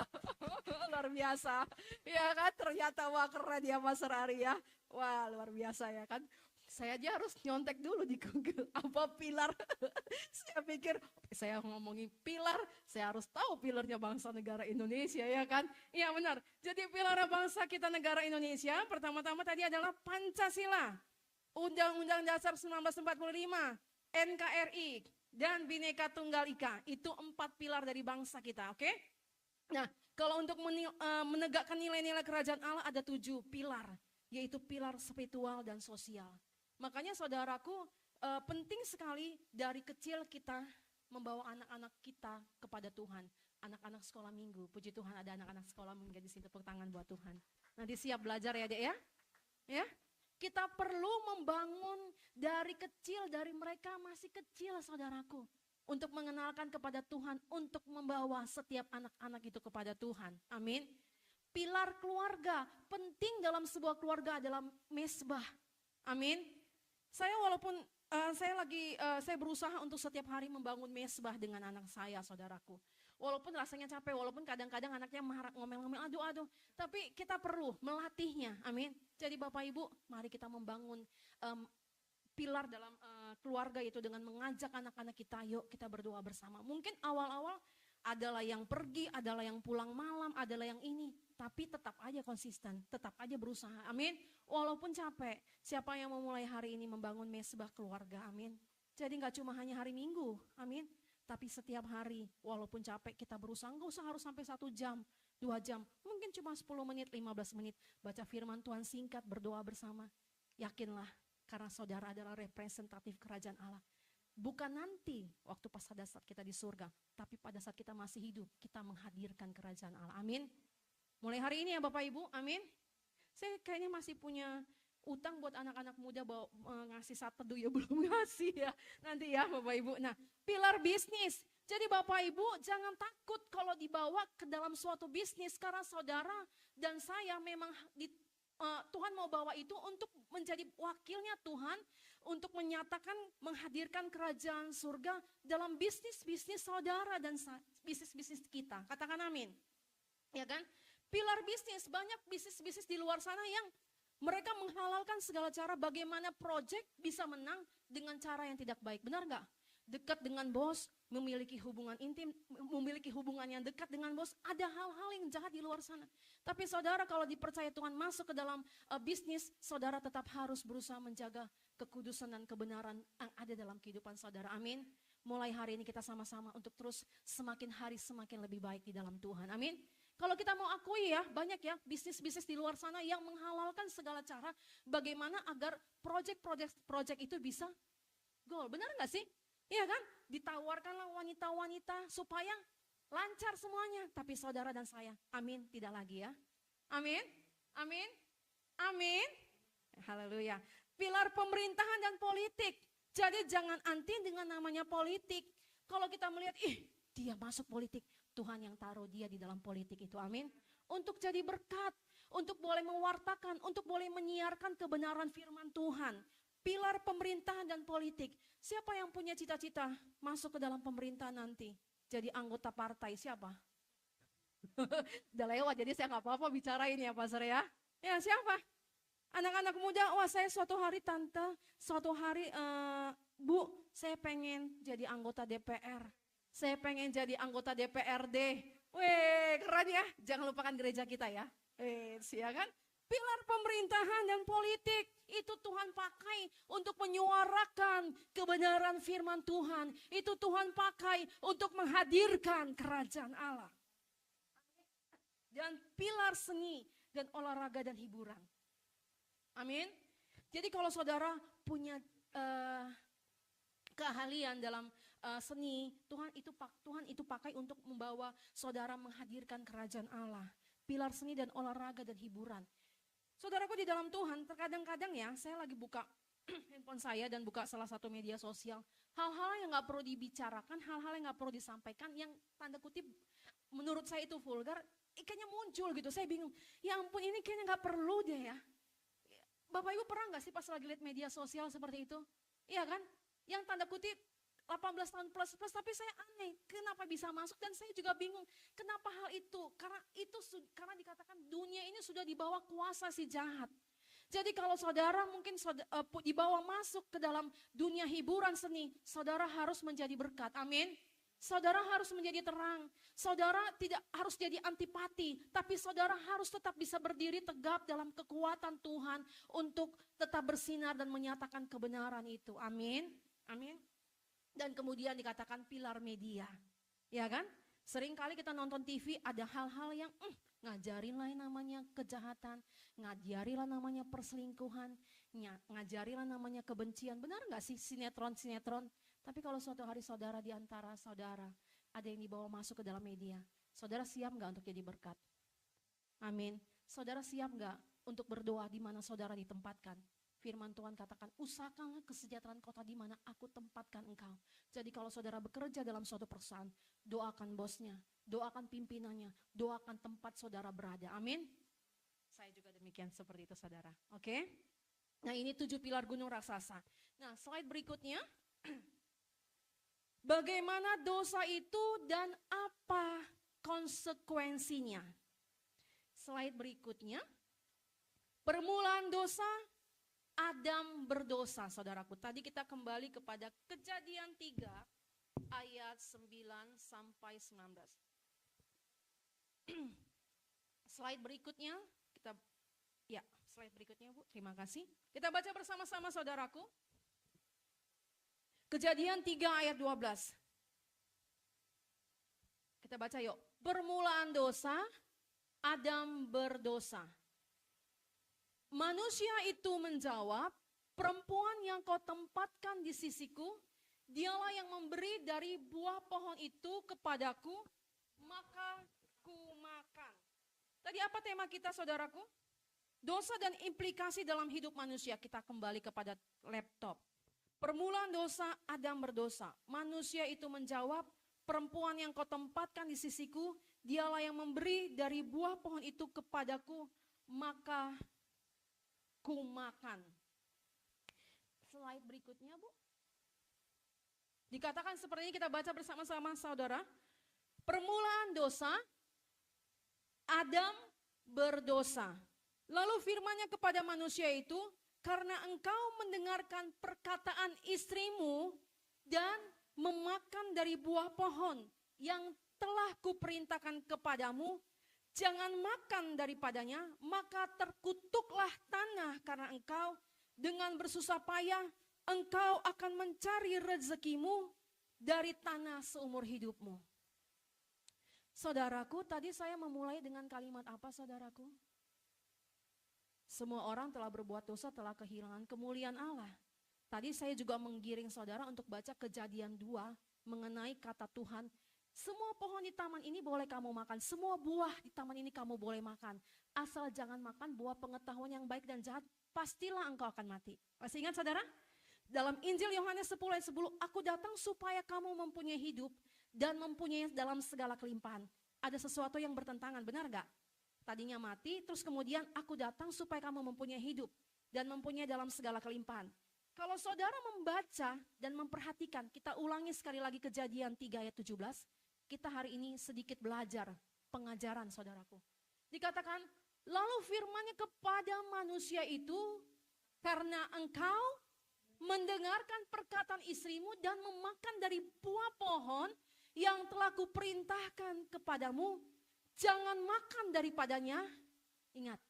Luar biasa. Ya kan, ternyata wah keren ya Pastor Ari ya. Wah, luar biasa ya kan. Saya aja harus nyontek dulu di Google apa pilar. Saya pikir saya ngomongin pilar, saya harus tahu pilarnya bangsa negara Indonesia ya kan. Iya benar. Jadi pilar bangsa kita negara Indonesia pertama-tama tadi adalah Pancasila. Undang-Undang Dasar 1945, NKRI, dan Bhinneka Tunggal Ika. Itu 4 pilar dari bangsa kita, oke? Nah, kalau untuk menegakkan nilai-nilai kerajaan Allah ada 7 pilar, yaitu pilar spiritual dan sosial. Makanya saudaraku, penting sekali dari kecil kita membawa anak-anak kita kepada Tuhan. Anak-anak sekolah minggu, puji Tuhan ada anak-anak sekolah minggu di sini, tepuk tangan buat Tuhan. Nanti siap belajar ya Dek ya? Ya? Kita perlu membangun dari kecil, dari mereka masih kecil saudaraku. Untuk mengenalkan kepada Tuhan, untuk membawa setiap anak-anak itu kepada Tuhan. Amin. Pilar keluarga, penting dalam sebuah keluarga adalah mesbah. Amin. Saya walaupun saya berusaha untuk setiap hari membangun mesbah dengan anak saya saudaraku. Walaupun rasanya capek, walaupun kadang-kadang anaknya marah, ngomel-ngomel, aduh. Tapi kita perlu melatihnya, amin. Jadi Bapak Ibu, mari kita membangun pilar dalam keluarga itu dengan mengajak anak-anak kita, yuk kita berdoa bersama. Mungkin awal-awal adalah yang pergi, adalah yang pulang malam, adalah yang ini. Tapi tetap aja konsisten, tetap aja berusaha. Amin. Walaupun capek, siapa yang mau mulai hari ini membangun mesbah keluarga, amin. Jadi gak cuma hanya hari Minggu, amin. Tapi setiap hari, walaupun capek kita berusaha, gak usah harus sampai 1 jam, 2 jam. Mungkin cuma 10 menit, 15 menit. Baca firman Tuhan singkat, berdoa bersama. Yakinlah, karena saudara adalah representatif kerajaan Allah. Bukan nanti waktu pada saat kita di surga, tapi pada saat kita masih hidup, kita menghadirkan kerajaan Allah. Amin. Mulai hari ini ya Bapak Ibu, amin. Saya kayaknya masih punya utang buat anak-anak muda bawa ngasih saat teduh ya, belum ngasih ya. Nanti ya Bapak Ibu. Nah, pilar bisnis. Jadi Bapak Ibu jangan takut kalau dibawa ke dalam suatu bisnis, karena saudara dan saya memang Tuhan mau bawa itu untuk menjadi wakilnya Tuhan, untuk menyatakan, menghadirkan kerajaan surga dalam bisnis-bisnis saudara dan bisnis-bisnis kita. Katakan amin. Ya kan? Pilar bisnis, banyak bisnis-bisnis di luar sana yang mereka menghalalkan segala cara bagaimana proyek bisa menang dengan cara yang tidak baik. Benar nggak? Dekat dengan bos, memiliki hubungan intim, memiliki hubungan yang dekat dengan bos, ada hal-hal yang jahat di luar sana. Tapi saudara kalau dipercaya Tuhan masuk ke dalam bisnis, saudara tetap harus berusaha menjaga kekudusan dan kebenaran yang ada dalam kehidupan saudara. Amin. Mulai hari ini kita sama-sama untuk terus semakin hari semakin lebih baik di dalam Tuhan. Amin. Kalau kita mau akui ya, banyak ya bisnis-bisnis di luar sana yang menghalalkan segala cara bagaimana agar proyek itu bisa goal. Benar nggak sih? Iya kan? Ditawarkanlah wanita-wanita supaya lancar semuanya. Tapi saudara dan saya, amin, tidak lagi ya. Amin, amin, amin. Haleluya. Pilar pemerintahan dan politik. Jadi jangan anti dengan namanya politik. Kalau kita melihat, dia masuk politik. Tuhan yang taruh dia di dalam politik itu, amin. Untuk jadi berkat, untuk boleh mewartakan, untuk boleh menyiarkan kebenaran firman Tuhan. Pilar pemerintahan dan politik. Siapa yang punya cita-cita masuk ke dalam pemerintahan nanti? Jadi anggota partai, siapa? Udah lewat, jadi saya gak apa-apa bicarain ya Pastor ya. Ya siapa? Anak-anak muda, wah saya suatu hari tante, suatu hari Bu, saya pengen jadi anggota DPR. Saya pengen jadi anggota DPRD. Weh, keren ya. Jangan lupakan gereja kita ya. Ya kan? Pilar pemerintahan dan politik itu Tuhan pakai untuk menyuarakan kebenaran firman Tuhan. Itu Tuhan pakai untuk menghadirkan kerajaan Allah. Dan pilar seni dan olahraga dan hiburan. Amin. Jadi kalau saudara punya keahlian dalam seni, Tuhan itu pakai untuk membawa saudara menghadirkan kerajaan Allah. Pilar seni dan olahraga dan hiburan. Saudaraku di dalam Tuhan, terkadang-kadang ya, saya lagi buka handphone saya dan buka salah satu media sosial. Hal-hal yang gak perlu dibicarakan, hal-hal yang gak perlu disampaikan, yang tanda kutip menurut saya itu vulgar, kayaknya muncul gitu. Saya bingung, ya ampun ini kayaknya gak perlu deh ya. Bapak Ibu pernah gak sih pas lagi lihat media sosial seperti itu? Iya kan? Yang tanda kutip 18 tahun plus, tapi saya aneh, kenapa bisa masuk dan saya juga bingung, kenapa hal itu? Karena dikatakan dunia ini sudah dibawa kuasa si jahat. Jadi kalau saudara mungkin dibawa masuk ke dalam dunia hiburan seni, saudara harus menjadi berkat, amin. Saudara harus menjadi terang, saudara tidak harus jadi antipati, tapi saudara harus tetap bisa berdiri tegap dalam kekuatan Tuhan untuk tetap bersinar dan menyatakan kebenaran itu, amin, amin. Dan kemudian dikatakan pilar media, ya kan? Seringkali kita nonton TV ada hal-hal yang ngajarilah namanya kejahatan, ngajarilah namanya perselingkuhan, ngajarilah namanya kebencian. Benar nggak sih sinetron-sinetron? Tapi kalau suatu hari saudara di antara saudara ada yang dibawa masuk ke dalam media, saudara siap nggak untuk jadi berkat? Amin. Saudara siap nggak untuk berdoa di mana saudara ditempatkan? Firman Tuhan katakan, usahakanlah kesejahteraan kota di mana aku tempatkan engkau. Jadi kalau saudara bekerja dalam suatu perusahaan, doakan bosnya, doakan pimpinannya, doakan tempat saudara berada. Amin. Saya juga demikian seperti itu saudara. Oke. Nah ini 7 pilar gunung raksasa. Nah slide berikutnya. Bagaimana dosa itu dan apa konsekuensinya? Slide berikutnya. Permulaan dosa Adam berdosa, saudaraku. Tadi kita kembali kepada Kejadian 3 ayat 9 sampai 19. Slide berikutnya, slide berikutnya Bu, terima kasih. Kita baca bersama-sama saudaraku. Kejadian 3 ayat 12. Kita baca yuk. Permulaan dosa, Adam berdosa. Manusia itu menjawab, perempuan yang kau tempatkan di sisiku, dialah yang memberi dari buah pohon itu kepadaku, maka ku makan. Tadi apa tema kita saudaraku? Dosa dan implikasi dalam hidup manusia. Kita kembali kepada laptop. Permulaan dosa, Adam berdosa. Manusia itu menjawab, perempuan yang kau tempatkan di sisiku, dialah yang memberi dari buah pohon itu kepadaku, maka ku makan. Slide berikutnya Bu. Dikatakan seperti ini, kita baca bersama-sama saudara. Permulaan dosa, Adam berdosa. Lalu firman-Nya kepada manusia itu, karena engkau mendengarkan perkataan istrimu dan memakan dari buah pohon yang telah kuperintahkan kepadamu, jangan makan daripadanya, maka terkutuklah tanah karena engkau dengan bersusah payah, engkau akan mencari rezekimu dari tanah seumur hidupmu. Saudaraku, tadi saya memulai dengan kalimat apa saudaraku? Semua orang telah berbuat dosa, telah kehilangan kemuliaan Allah. Tadi saya juga menggiring saudara untuk baca Kejadian 2 mengenai kata Tuhan. Semua pohon di taman ini boleh kamu makan, semua buah di taman ini kamu boleh makan. Asal jangan makan buah pengetahuan yang baik dan jahat, pastilah engkau akan mati. Masih ingat saudara? Dalam Injil Yohanes 10 ayat 10, aku datang supaya kamu mempunyai hidup dan mempunyai dalam segala kelimpahan. Ada sesuatu yang bertentangan, benar gak? Tadinya mati, terus kemudian aku datang supaya kamu mempunyai hidup dan mempunyai dalam segala kelimpahan. Kalau saudara membaca dan memperhatikan, kita ulangi sekali lagi Kejadian 3 ayat 17, kita hari ini sedikit belajar pengajaran saudaraku. Dikatakan, lalu firman-Nya kepada manusia itu, karena engkau mendengarkan perkataan istrimu dan memakan dari buah pohon yang telah kuperintahkan kepadamu, jangan makan daripadanya. Ingat,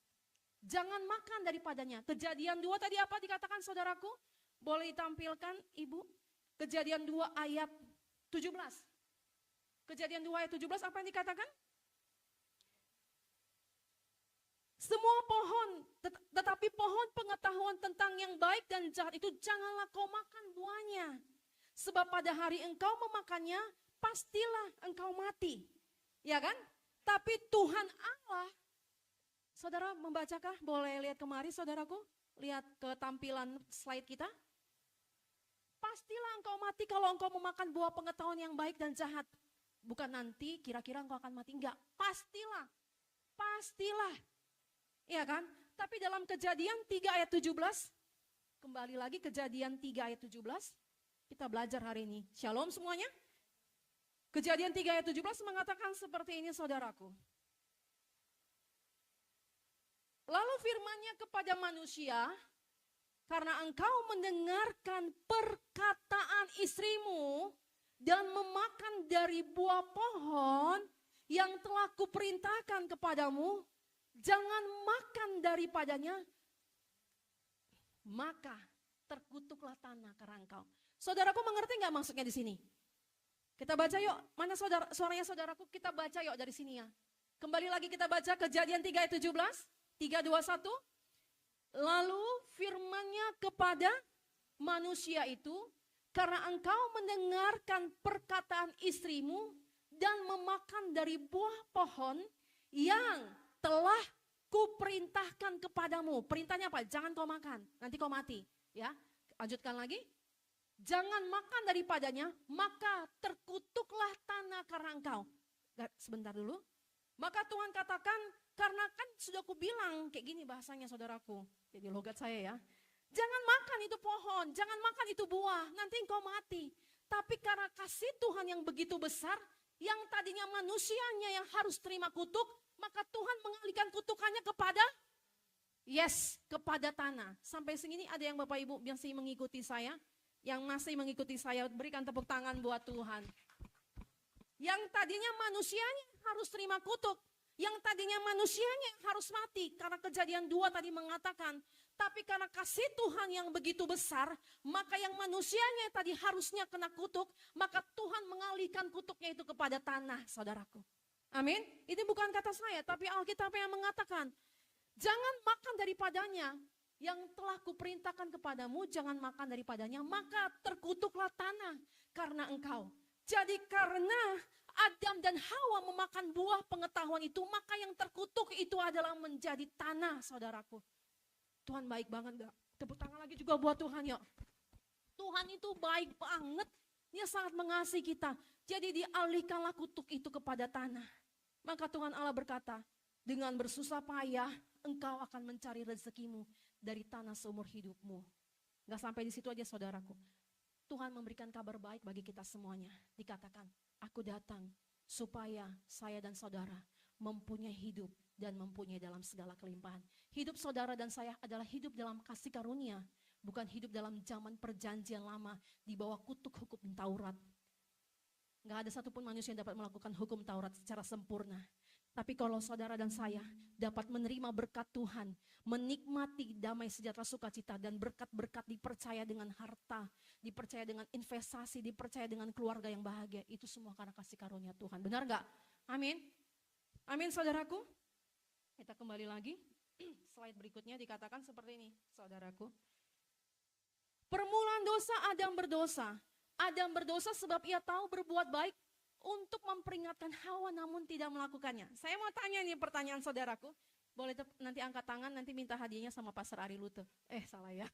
jangan makan daripadanya. Kejadian 2 tadi apa dikatakan saudaraku? Boleh ditampilkan Ibu? Kejadian 2 ayat 17. Kejadian 2 ayat 17 apa yang dikatakan? Semua pohon, tetapi pohon pengetahuan tentang yang baik dan jahat itu janganlah kau makan buahnya. Sebab pada hari engkau memakannya, pastilah engkau mati. Ya kan? Tapi Tuhan Allah, saudara membacakah? Boleh lihat kemari saudaraku? Lihat ke tampilan slide kita. Pastilah engkau mati kalau engkau memakan buah pengetahuan yang baik dan jahat. Bukan nanti kira-kira engkau akan mati, enggak. Pastilah, pastilah. Ya kan? Tapi dalam Kejadian 3 ayat 17, kembali lagi Kejadian 3 ayat 17, kita belajar hari ini. Shalom semuanya. Kejadian 3 ayat 17 mengatakan seperti ini saudaraku. Lalu firman-Nya kepada manusia, karena engkau mendengarkan perkataan istrimu dan memakan dari buah pohon yang telah kuperintahkan kepadamu, jangan makan daripadanya, maka terkutuklah tanah karena engkau. Saudaraku mengerti nggak maksudnya di sini? Kita baca yuk, mana suaranya saudaraku, kita baca yuk dari sini ya. Kembali lagi kita baca Kejadian 3 ayat 17, 3, 2, 1. Lalu firman-Nya kepada manusia itu, karena engkau mendengarkan perkataan istrimu dan memakan dari buah pohon yang telah kuperintahkan kepadamu. Perintahnya apa? Jangan kau makan, nanti kau mati. Ya, lanjutkan lagi. Jangan makan daripadanya, maka terkutuklah tanah karena engkau. Sebentar dulu. Maka Tuhan katakan, karena kan sudah kubilang, kayak gini bahasanya saudaraku. Jadi logat saya ya. Jangan makan itu pohon, jangan makan itu buah, nanti engkau mati. Tapi karena kasih Tuhan yang begitu besar, yang tadinya manusianya yang harus terima kutuk, maka Tuhan mengalihkan kutukannya kepada Yes, kepada tanah. Sampai segini ada yang Bapak Ibu masih mengikuti saya? Yang masih mengikuti saya, berikan tepuk tangan buat Tuhan. Yang tadinya manusianya harus terima kutuk. Yang tadinya manusianya harus mati. Karena Kejadian 2 tadi mengatakan, tapi karena kasih Tuhan yang begitu besar, maka yang manusianya tadi harusnya kena kutuk, maka Tuhan mengalihkan kutuknya itu kepada tanah, saudaraku. Amin. Ini bukan kata saya, tapi Alkitab yang mengatakan, jangan makan daripadanya, yang telah kuperintahkan kepadamu, jangan makan daripadanya, maka terkutuklah tanah karena engkau. Jadi karena Adam dan Hawa memakan buah pengetahuan itu, maka yang terkutuk itu adalah menjadi tanah, saudaraku. Tuhan baik banget gak? Tepuk tangan lagi juga buat Tuhan yuk. Tuhan itu baik banget, Dia sangat mengasihi kita. Jadi dialihkanlah kutuk itu kepada tanah. Maka Tuhan Allah berkata, dengan bersusah payah engkau akan mencari rezekimu dari tanah seumur hidupmu. Gak sampai di situ aja saudaraku. Tuhan memberikan kabar baik bagi kita semuanya. Dikatakan, aku datang supaya saya dan saudara mempunyai hidup dan mempunyai dalam segala kelimpahan. Hidup saudara dan saya adalah hidup dalam kasih karunia, bukan hidup dalam zaman perjanjian lama di bawah kutuk hukum Taurat. Gak ada satupun manusia yang dapat melakukan hukum Taurat secara sempurna. Tapi kalau saudara dan saya dapat menerima berkat Tuhan, menikmati damai sejahtera sukacita dan berkat-berkat dipercaya dengan harta, dipercaya dengan investasi, dipercaya dengan keluarga yang bahagia, itu semua karena kasih karunia Tuhan. Benar gak? Amin. Amin saudaraku. Kita kembali lagi. Slide berikutnya dikatakan seperti ini, saudaraku. Permulaan dosa, Adam berdosa. Adam berdosa sebab ia tahu berbuat baik untuk memperingatkan Hawa namun tidak melakukannya. Saya mau tanya nih pertanyaan saudaraku. Boleh nanti angkat tangan, nanti minta hadiahnya sama Pastor Ari Lute. Salah ya.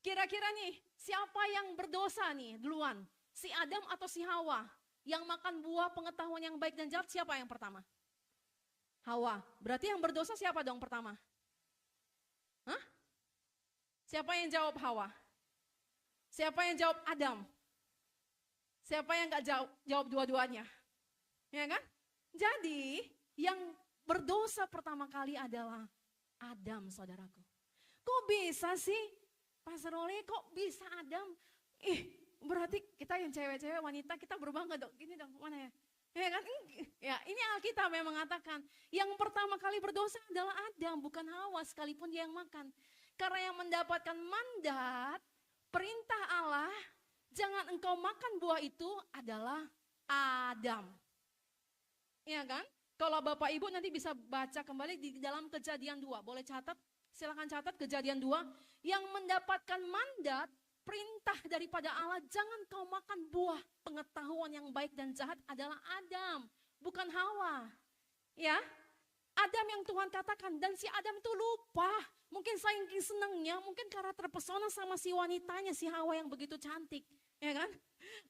Kira-kira nih, siapa yang berdosa nih duluan? Si Adam atau si Hawa? Yang makan buah pengetahuan yang baik dan jahat, siapa yang pertama? Hawa. Berarti yang berdosa siapa dong pertama? Hah? Siapa yang jawab Hawa? Siapa yang jawab Adam? Siapa yang gak jawab dua-duanya? Ya kan? Jadi yang berdosa pertama kali adalah Adam, saudaraku. Kok bisa sih? Pastor Ole, kok bisa Adam? Berarti kita yang cewek-cewek wanita kita berbangga dong. Gini dong, mana ya? Ya kan? Ya, ini Alkitab yang mengatakan yang pertama kali berdosa adalah Adam, bukan Hawa sekalipun dia yang makan. Karena yang mendapatkan mandat, perintah Allah, jangan engkau makan buah itu adalah Adam. Iya kan? Kalau Bapak Ibu nanti bisa baca kembali di dalam Kejadian 2. Boleh catat? Silakan catat Kejadian 2. Yang mendapatkan mandat, perintah daripada Allah, jangan kau makan buah pengetahuan yang baik dan jahat adalah Adam, bukan Hawa. Ya, Adam yang Tuhan katakan, dan si Adam itu lupa. Mungkin saking senangnya, mungkin karena terpesona sama si wanitanya, si Hawa yang begitu cantik. Ya kan?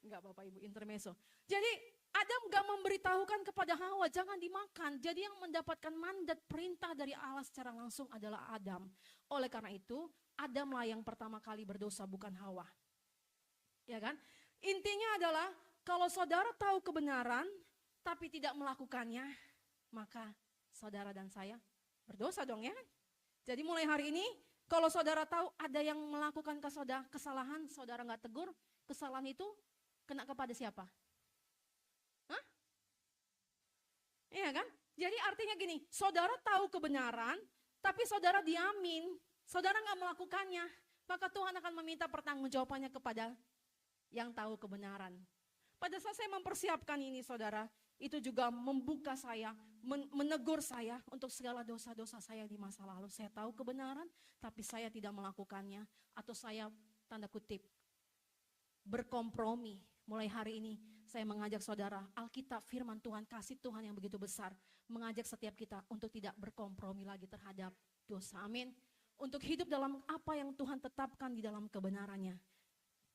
Enggak Bapak Ibu, intermezzo. Jadi Adam gak memberitahukan kepada Hawa, jangan dimakan. Jadi yang mendapatkan mandat perintah dari Allah secara langsung adalah Adam. Oleh karena itu, Adamlah yang pertama kali berdosa, bukan Hawa. Ya kan? Intinya adalah, kalau saudara tahu kebenaran, tapi tidak melakukannya, maka saudara dan saya berdosa dong ya. Jadi mulai hari ini, kalau saudara tahu ada yang melakukan kesalahan, saudara gak tegur, kesalahan itu kena kepada siapa? Hah? Iya kan? Jadi artinya gini, saudara tahu kebenaran, tapi saudara diamin, saudara gak melakukannya, maka Tuhan akan meminta pertanggungjawabannya kepada yang tahu kebenaran. Pada saat saya mempersiapkan ini saudara, itu juga membuka saya, menegur saya untuk segala dosa-dosa saya di masa lalu. Saya tahu kebenaran, tapi saya tidak melakukannya, atau saya tanda kutip berkompromi. Mulai hari ini saya mengajak saudara, Alkitab firman Tuhan, kasih Tuhan yang begitu besar, mengajak setiap kita untuk tidak berkompromi lagi terhadap dosa. Amin. Untuk hidup dalam apa yang Tuhan tetapkan di dalam kebenarannya.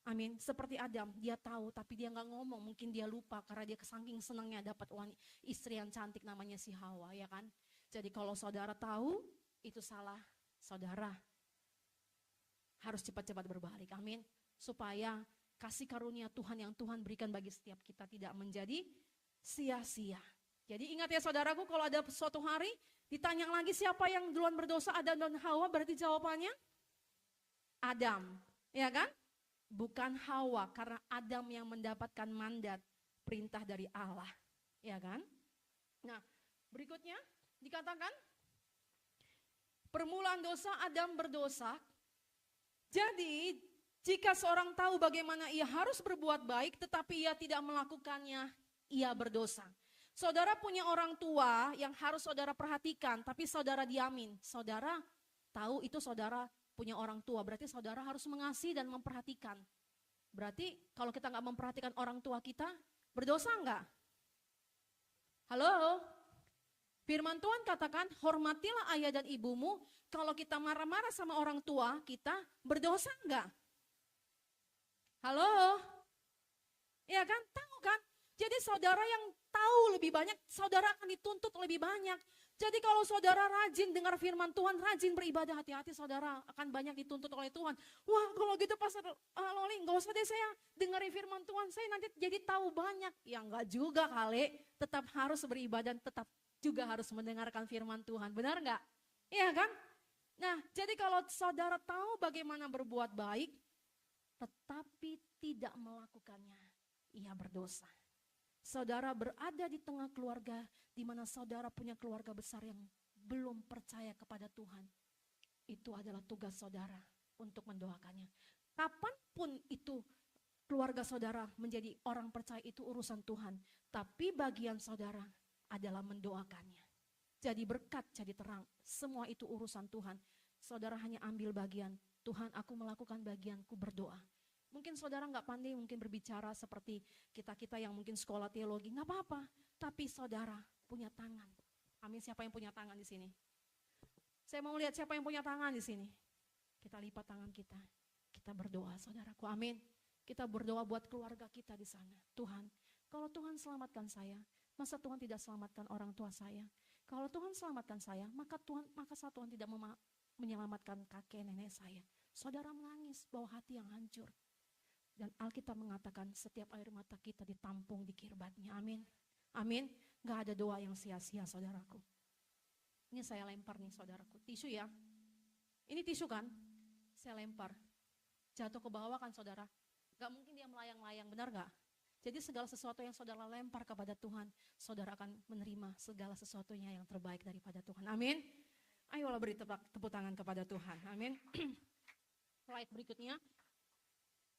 Amin. Seperti Adam, dia tahu tapi dia gak ngomong, mungkin dia lupa karena dia saking senangnya dapat istri yang cantik namanya si Hawa, ya kan. Jadi kalau saudara tahu itu salah, saudara harus cepat-cepat berbalik. Amin. Supaya kasih karunia Tuhan yang Tuhan berikan bagi setiap kita tidak menjadi sia-sia. Jadi ingat ya saudaraku, kalau ada suatu hari ditanya lagi siapa yang duluan berdosa, Adam dan Hawa, berarti jawabannya Adam, ya kan? Bukan Hawa, karena Adam yang mendapatkan mandat perintah dari Allah, ya kan? Nah, berikutnya dikatakan permulaan dosa, Adam berdosa. Jadi jika seorang tahu bagaimana ia harus berbuat baik tetapi ia tidak melakukannya, ia berdosa. Saudara punya orang tua yang harus saudara perhatikan, tapi saudara diamin. Saudara tahu itu saudara punya orang tua, berarti saudara harus mengasihi dan memperhatikan. Berarti kalau kita nggak memperhatikan orang tua kita, berdosa nggak? Halo? Firman Tuhan katakan, hormatilah ayah dan ibumu. Kalau kita marah-marah sama orang tua kita, berdosa nggak? Halo? Ya kan? Tahu kan? Jadi saudara yang tahu lebih banyak, saudara akan dituntut lebih banyak. Jadi kalau saudara rajin dengar firman Tuhan, rajin beribadah, hati-hati saudara akan banyak dituntut oleh Tuhan. Wah kalau gitu Pastor Loli, gak usah deh saya dengerin firman Tuhan, saya nanti jadi tahu banyak. Ya enggak juga kali, tetap harus beribadah, tetap juga harus mendengarkan firman Tuhan. Benar enggak? Iya kan? Nah jadi kalau saudara tahu bagaimana berbuat baik, tetapi tidak melakukannya, ia berdosa. Saudara berada di tengah keluarga di mana saudara punya keluarga besar yang belum percaya kepada Tuhan. Itu adalah tugas saudara untuk mendoakannya. Kapanpun itu keluarga saudara menjadi orang percaya, itu urusan Tuhan. Tapi bagian saudara adalah mendoakannya. Jadi berkat, jadi terang, semua itu urusan Tuhan. Saudara hanya ambil bagian, Tuhan aku melakukan bagianku, berdoa. Mungkin saudara nggak pandai mungkin berbicara seperti kita-kita yang mungkin sekolah teologi, nggak apa-apa. Tapi saudara punya tangan. Amin, siapa yang punya tangan di sini? Saya mau lihat siapa yang punya tangan di sini. Kita lipat tangan kita. Kita berdoa saudaraku, amin. Kita berdoa buat keluarga kita di sana. Tuhan, kalau Tuhan selamatkan saya, masa Tuhan tidak selamatkan orang tua saya? Kalau Tuhan selamatkan saya, maka Tuhan tidak menyelamatkan kakek nenek saya. Saudara menangis bawa hati yang hancur. Dan Alkitab mengatakan setiap air mata kita ditampung di kirbatnya. Amin. Amin. Gak ada doa yang sia-sia saudaraku. Ini saya lempar nih saudaraku. Tisu ya. Ini tisu kan? Saya lempar. Jatuh ke bawah kan saudara. Gak mungkin dia melayang-layang, benar gak? Jadi segala sesuatu yang saudara lempar kepada Tuhan, saudara akan menerima segala sesuatunya yang terbaik daripada Tuhan. Amin. Ayolah beri tepuk tangan kepada Tuhan. Amin. Slide berikutnya.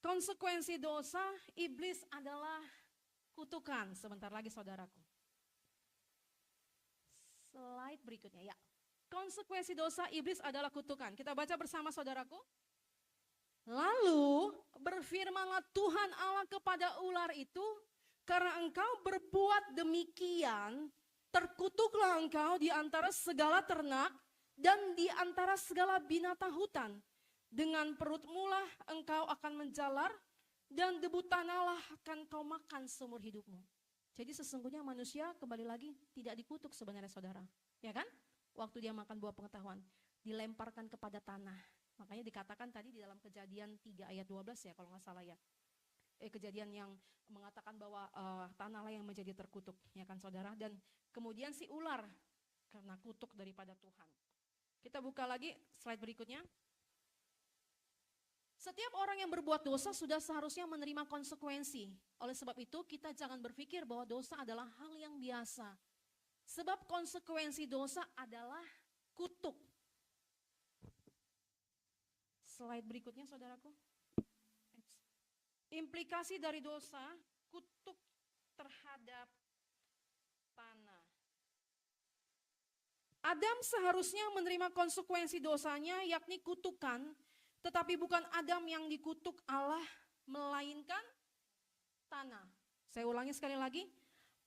Konsekuensi dosa, iblis adalah kutukan. Sebentar lagi saudaraku. Slide berikutnya ya. Konsekuensi dosa, iblis adalah kutukan. Kita baca bersama saudaraku. Lalu berfirmanlah Tuhan Allah kepada ular itu, karena engkau berbuat demikian, terkutuklah engkau di antara segala ternak dan di antara segala binatang hutan. Dengan perutmu lah engkau akan menjalar dan debu tanahlah akan kau makan seumur hidupmu. Jadi sesungguhnya manusia kembali lagi tidak dikutuk sebenarnya saudara. Ya kan? Waktu dia makan buah pengetahuan, dilemparkan kepada tanah. Makanya dikatakan tadi di dalam Kejadian 3 ayat 12 ya kalau nggak salah ya. Kejadian yang mengatakan bahwa tanahlah yang menjadi terkutuk. Ya kan saudara? Dan kemudian si ular karena kutuk daripada Tuhan. Kita buka lagi slide berikutnya. Setiap orang yang berbuat dosa sudah seharusnya menerima konsekuensi. Oleh sebab itu kita jangan berpikir bahwa dosa adalah hal yang biasa. Sebab konsekuensi dosa adalah kutuk. Slide berikutnya saudaraku. Implikasi dari dosa, kutuk terhadap tanah. Adam seharusnya menerima konsekuensi dosanya, yakni kutukan. Tetapi bukan Adam yang dikutuk Allah, melainkan tanah. Saya ulangi sekali lagi.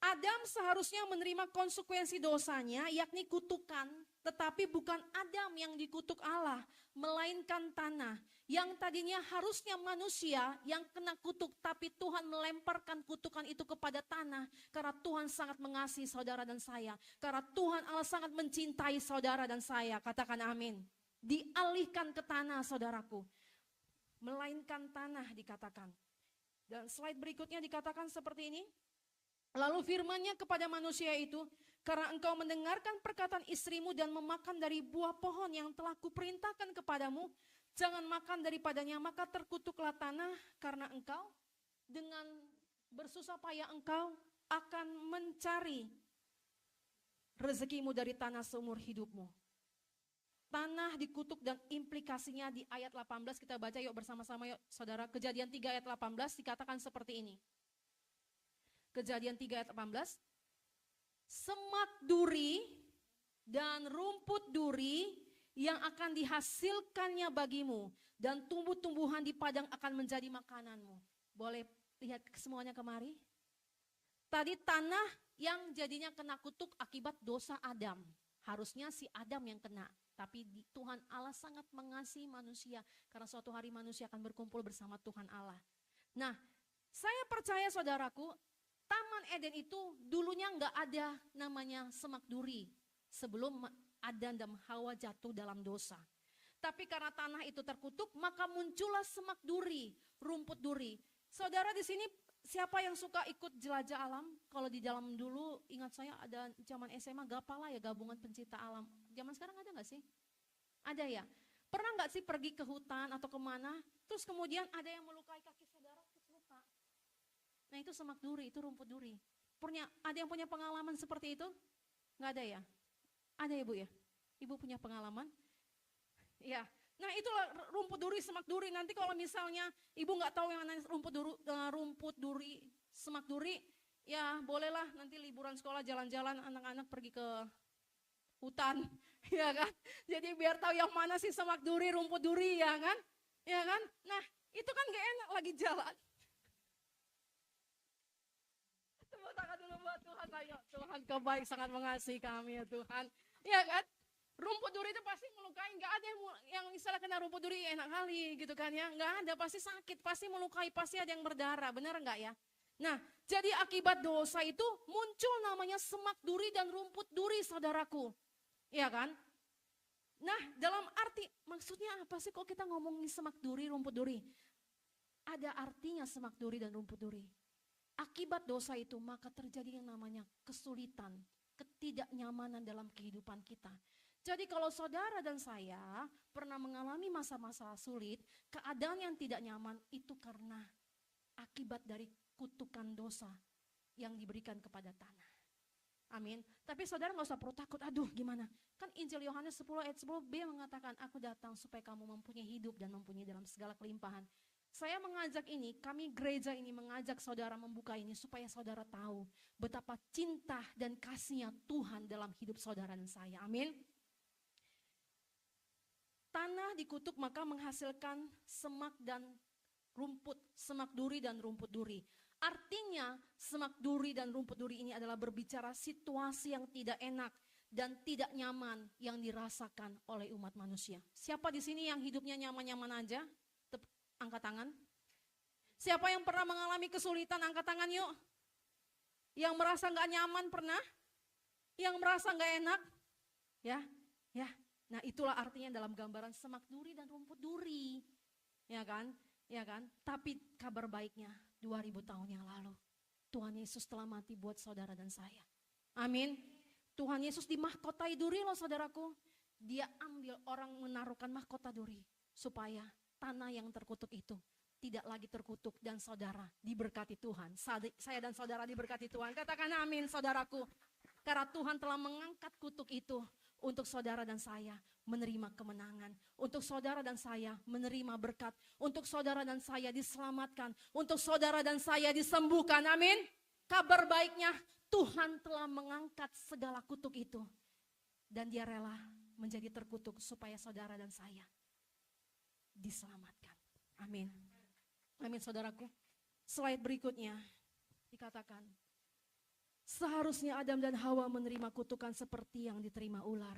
Adam seharusnya menerima konsekuensi dosanya, yakni kutukan. Tetapi bukan Adam yang dikutuk Allah, melainkan tanah. Yang tadinya harusnya manusia yang kena kutuk, tapi Tuhan melemparkan kutukan itu kepada tanah. Karena Tuhan sangat mengasihi saudara dan saya. Karena Tuhan Allah sangat mencintai saudara dan saya. Katakan amin. Dialihkan ke tanah saudaraku. Melainkan tanah dikatakan. Dan slide berikutnya dikatakan seperti ini. Lalu firman-Nya kepada manusia itu, karena engkau mendengarkan perkataan istrimu dan memakan dari buah pohon yang telah kuperintahkan kepadamu, jangan makan daripadanya, maka terkutuklah tanah karena engkau dengan bersusah payah engkau akan mencari rezekimu dari tanah seumur hidupmu. Tanah dikutuk dan implikasinya di ayat 18 kita baca yuk bersama-sama yuk saudara. Kejadian 3 ayat 18 dikatakan seperti ini. Kejadian 3 ayat 18. Semak duri dan rumput duri yang akan dihasilkannya bagimu dan tumbuh-tumbuhan di padang akan menjadi makananmu. Boleh lihat semuanya kemari? Tadi tanah yang jadinya kena kutuk akibat dosa Adam. Harusnya si Adam yang kena. Tapi Tuhan Allah sangat mengasihi manusia karena suatu hari manusia akan berkumpul bersama Tuhan Allah. Nah, saya percaya saudaraku, Taman Eden itu dulunya nggak ada namanya semak duri sebelum Adam dan Hawa jatuh dalam dosa. Tapi karena tanah itu terkutuk, maka muncullah semak duri, rumput duri. Saudara di sini siapa yang suka ikut jelajah alam? Kalau di dalam dulu ingat saya ada zaman SMA Gapala ya, gabungan pencinta alam. Zaman sekarang ada gak sih? Ada ya? Pernah gak sih pergi ke hutan atau kemana, terus kemudian ada yang melukai kaki saudara, terus luka. Nah itu semak duri, itu rumput duri. Ada yang punya pengalaman seperti itu? Gak ada ya? Ada ya Bu ya? Ibu punya pengalaman? Ya. Nah itulah rumput duri, semak duri. Nanti kalau misalnya ibu gak tahu yang mana rumput duri, semak duri, ya bolehlah nanti liburan sekolah jalan-jalan anak-anak pergi ke hutan, ya kan? Jadi biar tahu yang mana sih semak duri, rumput duri, ya kan? Ya kan? Nah, itu kan gak enak lagi jalan. Tepuk tangan dulu buat Tuhan, ayo. Tuhan kau baik, sangat mengasihi kami ya Tuhan. Ya kan? Rumput duri itu pasti melukai, gak ada yang istilah kena rumput duri enak kali gitu kan ya. Gak ada, pasti sakit, pasti melukai, pasti ada yang berdarah, benar enggak ya? Nah, jadi akibat dosa itu muncul namanya semak duri dan rumput duri saudaraku. Iya kan? Nah, dalam arti, maksudnya apa sih kalau kita ngomongin semak duri, rumput duri? Ada artinya semak duri dan rumput duri. Akibat dosa itu maka terjadi yang namanya kesulitan, ketidaknyamanan dalam kehidupan kita. Jadi kalau saudara dan saya pernah mengalami masa-masa sulit, keadaan yang tidak nyaman itu karena akibat dari kutukan dosa yang diberikan kepada tanah. Amin. Tapi saudara gak usah perlu takut, aduh gimana. Kan Injil Yohanes 10 ayat 10b mengatakan, aku datang supaya kamu mempunyai hidup dan mempunyai dalam segala kelimpahan. Saya mengajak ini, kami gereja ini mengajak saudara membuka ini supaya saudara tahu betapa cinta dan kasihnya Tuhan dalam hidup saudara dan saya. Amin. Tanah dikutuk maka menghasilkan semak dan rumput, semak duri dan rumput duri. Artinya semak duri dan rumput duri ini adalah berbicara situasi yang tidak enak dan tidak nyaman yang dirasakan oleh umat manusia. Siapa di sini yang hidupnya nyaman-nyaman aja? Angkat tangan. Siapa yang pernah mengalami kesulitan? Angkat tangan yuk. Yang merasa gak nyaman pernah? Yang merasa gak enak? Ya. Nah itulah artinya dalam gambaran semak duri dan rumput duri. Ya kan? Tapi kabar baiknya 2000 tahun yang lalu Tuhan Yesus telah mati buat saudara dan saya. Amin. Tuhan Yesus dimahkotai duri loh saudaraku. Dia ambil orang menaruhkan mahkota duri supaya tanah yang terkutuk itu tidak lagi terkutuk dan saudara diberkati Tuhan. Saya dan saudara diberkati Tuhan. Katakan amin saudaraku. Karena Tuhan telah mengangkat kutuk itu untuk saudara dan saya menerima kemenangan. Untuk saudara dan saya menerima berkat. Untuk saudara dan saya diselamatkan. Untuk saudara dan saya disembuhkan. Amin. Kabar baiknya Tuhan telah mengangkat segala kutuk itu. Dan dia rela menjadi terkutuk supaya saudara dan saya diselamatkan. Amin. Amin saudaraku. Slide berikutnya dikatakan. Seharusnya Adam dan Hawa menerima kutukan seperti yang diterima ular.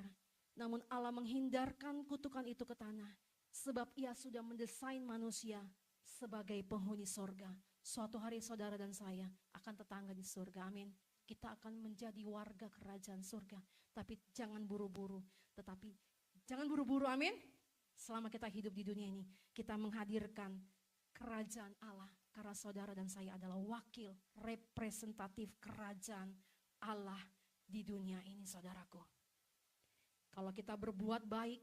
Namun Allah menghindarkan kutukan itu ke tanah. Sebab ia sudah mendesain manusia sebagai penghuni sorga. Suatu hari saudara dan saya akan tetangga di surga. Amin. Kita akan menjadi warga kerajaan surga. Tapi jangan buru-buru. Amin. Selama kita hidup di dunia ini, kita menghadirkan kerajaan Allah Karena saudara dan saya adalah wakil representatif kerajaan Allah di dunia ini, saudaraku. Kalau kita berbuat baik,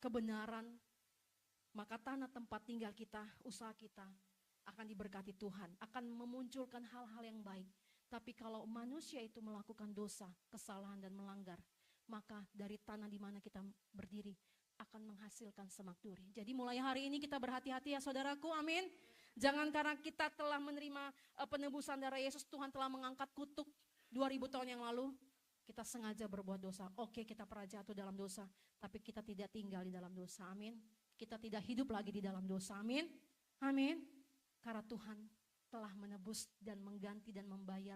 kebenaran, maka tanah tempat tinggal kita, usaha kita akan diberkati Tuhan, akan memunculkan hal-hal yang baik. Tapi kalau manusia itu melakukan dosa, kesalahan dan melanggar, maka dari tanah di mana kita berdiri akan menghasilkan semak duri. Jadi mulai hari ini kita berhati-hati ya saudaraku, amin. Jangan karena kita telah menerima penebusan darah Yesus, Tuhan telah mengangkat kutuk 2000 tahun yang lalu, kita sengaja berbuat dosa. Oke, kita pernah jatuh dalam dosa, tapi kita tidak tinggal di dalam dosa, amin. Kita tidak hidup lagi di dalam dosa, amin. Amin. Karena Tuhan telah menebus dan mengganti dan membayar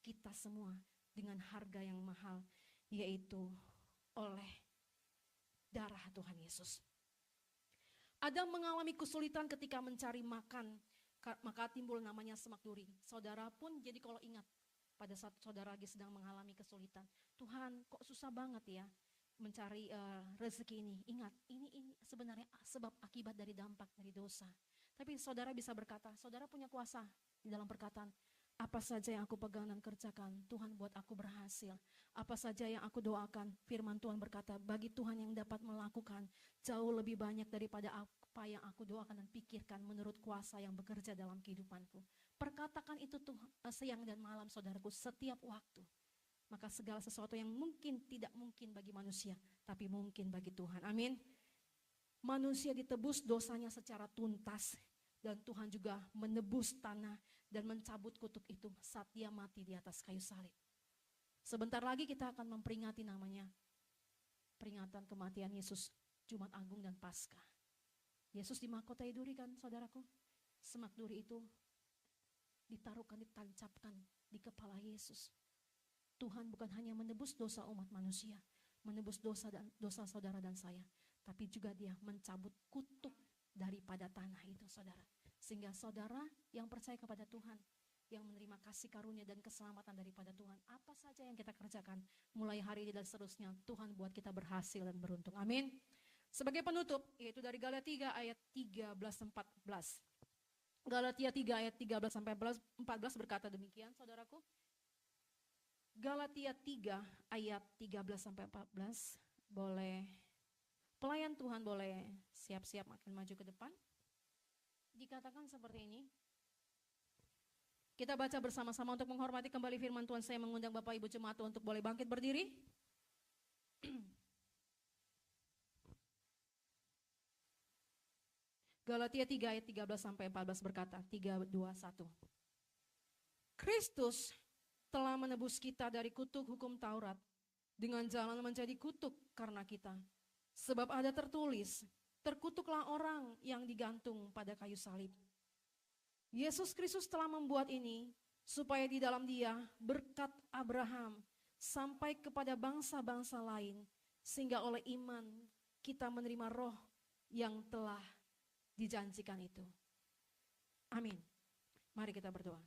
kita semua dengan harga yang mahal, yaitu oleh darah Tuhan Yesus. Adam mengalami kesulitan ketika mencari makan, maka timbul namanya semak duri. Saudara pun jadi kalau ingat pada saat saudara lagi sedang mengalami kesulitan, Tuhan kok susah banget ya mencari rezeki ini. Ingat, ini sebenarnya sebab akibat dari dampak dari dosa. Tapi saudara bisa berkata, saudara punya kuasa di dalam perkataan. Apa saja yang aku pegang dan kerjakan, Tuhan buat aku berhasil. Apa saja yang aku doakan, firman Tuhan berkata, bagi Tuhan yang dapat melakukan jauh lebih banyak daripada apa yang aku doakan dan pikirkan menurut kuasa yang bekerja dalam kehidupanku. Perkatakan itu Tuhan siang dan malam saudaraku, setiap waktu. Maka segala sesuatu yang mungkin tidak mungkin bagi manusia, tapi mungkin bagi Tuhan. Amin. Manusia ditebus dosanya secara tuntas. Dan Tuhan juga menebus tanah dan mencabut kutuk itu saat dia mati di atas kayu salib. Sebentar lagi kita akan memperingati namanya peringatan kematian Yesus, Jumat Agung dan Paskah. Yesus dimahkotai duri kan saudaraku. Semak duri itu ditaruhkan, ditancapkan di kepala Yesus. Tuhan bukan hanya menebus dosa umat manusia, menebus dosa saudara dan saya, tapi juga dia mencabut kutuk daripada tanah itu saudara. Sehingga saudara yang percaya kepada Tuhan, yang menerima kasih karunia dan keselamatan daripada Tuhan, apa saja yang kita kerjakan mulai hari ini dan seterusnya, Tuhan buat kita berhasil dan beruntung. Amin. Sebagai penutup, yaitu dari Galatia 3 ayat 13-14. Galatia 3 ayat 13-14 berkata demikian saudaraku. Galatia 3 ayat 13-14, boleh pelayan Tuhan boleh siap-siap makin maju ke depan. Dikatakan seperti ini. Kita baca bersama-sama untuk menghormati kembali firman Tuhan. Saya mengundang Bapak Ibu Jemaat untuk boleh bangkit berdiri. Galatia 3 ayat 13-14 berkata, 3, 2, 1. Kristus telah menebus kita dari kutuk hukum Taurat dengan jalan menjadi kutuk karena kita. Sebab ada tertulis, terkutuklah orang yang digantung pada kayu salib. Yesus Kristus telah membuat ini supaya di dalam Dia berkat Abraham sampai kepada bangsa-bangsa lain, sehingga oleh iman kita menerima roh yang telah dijanjikan itu. Amin. Mari kita berdoa.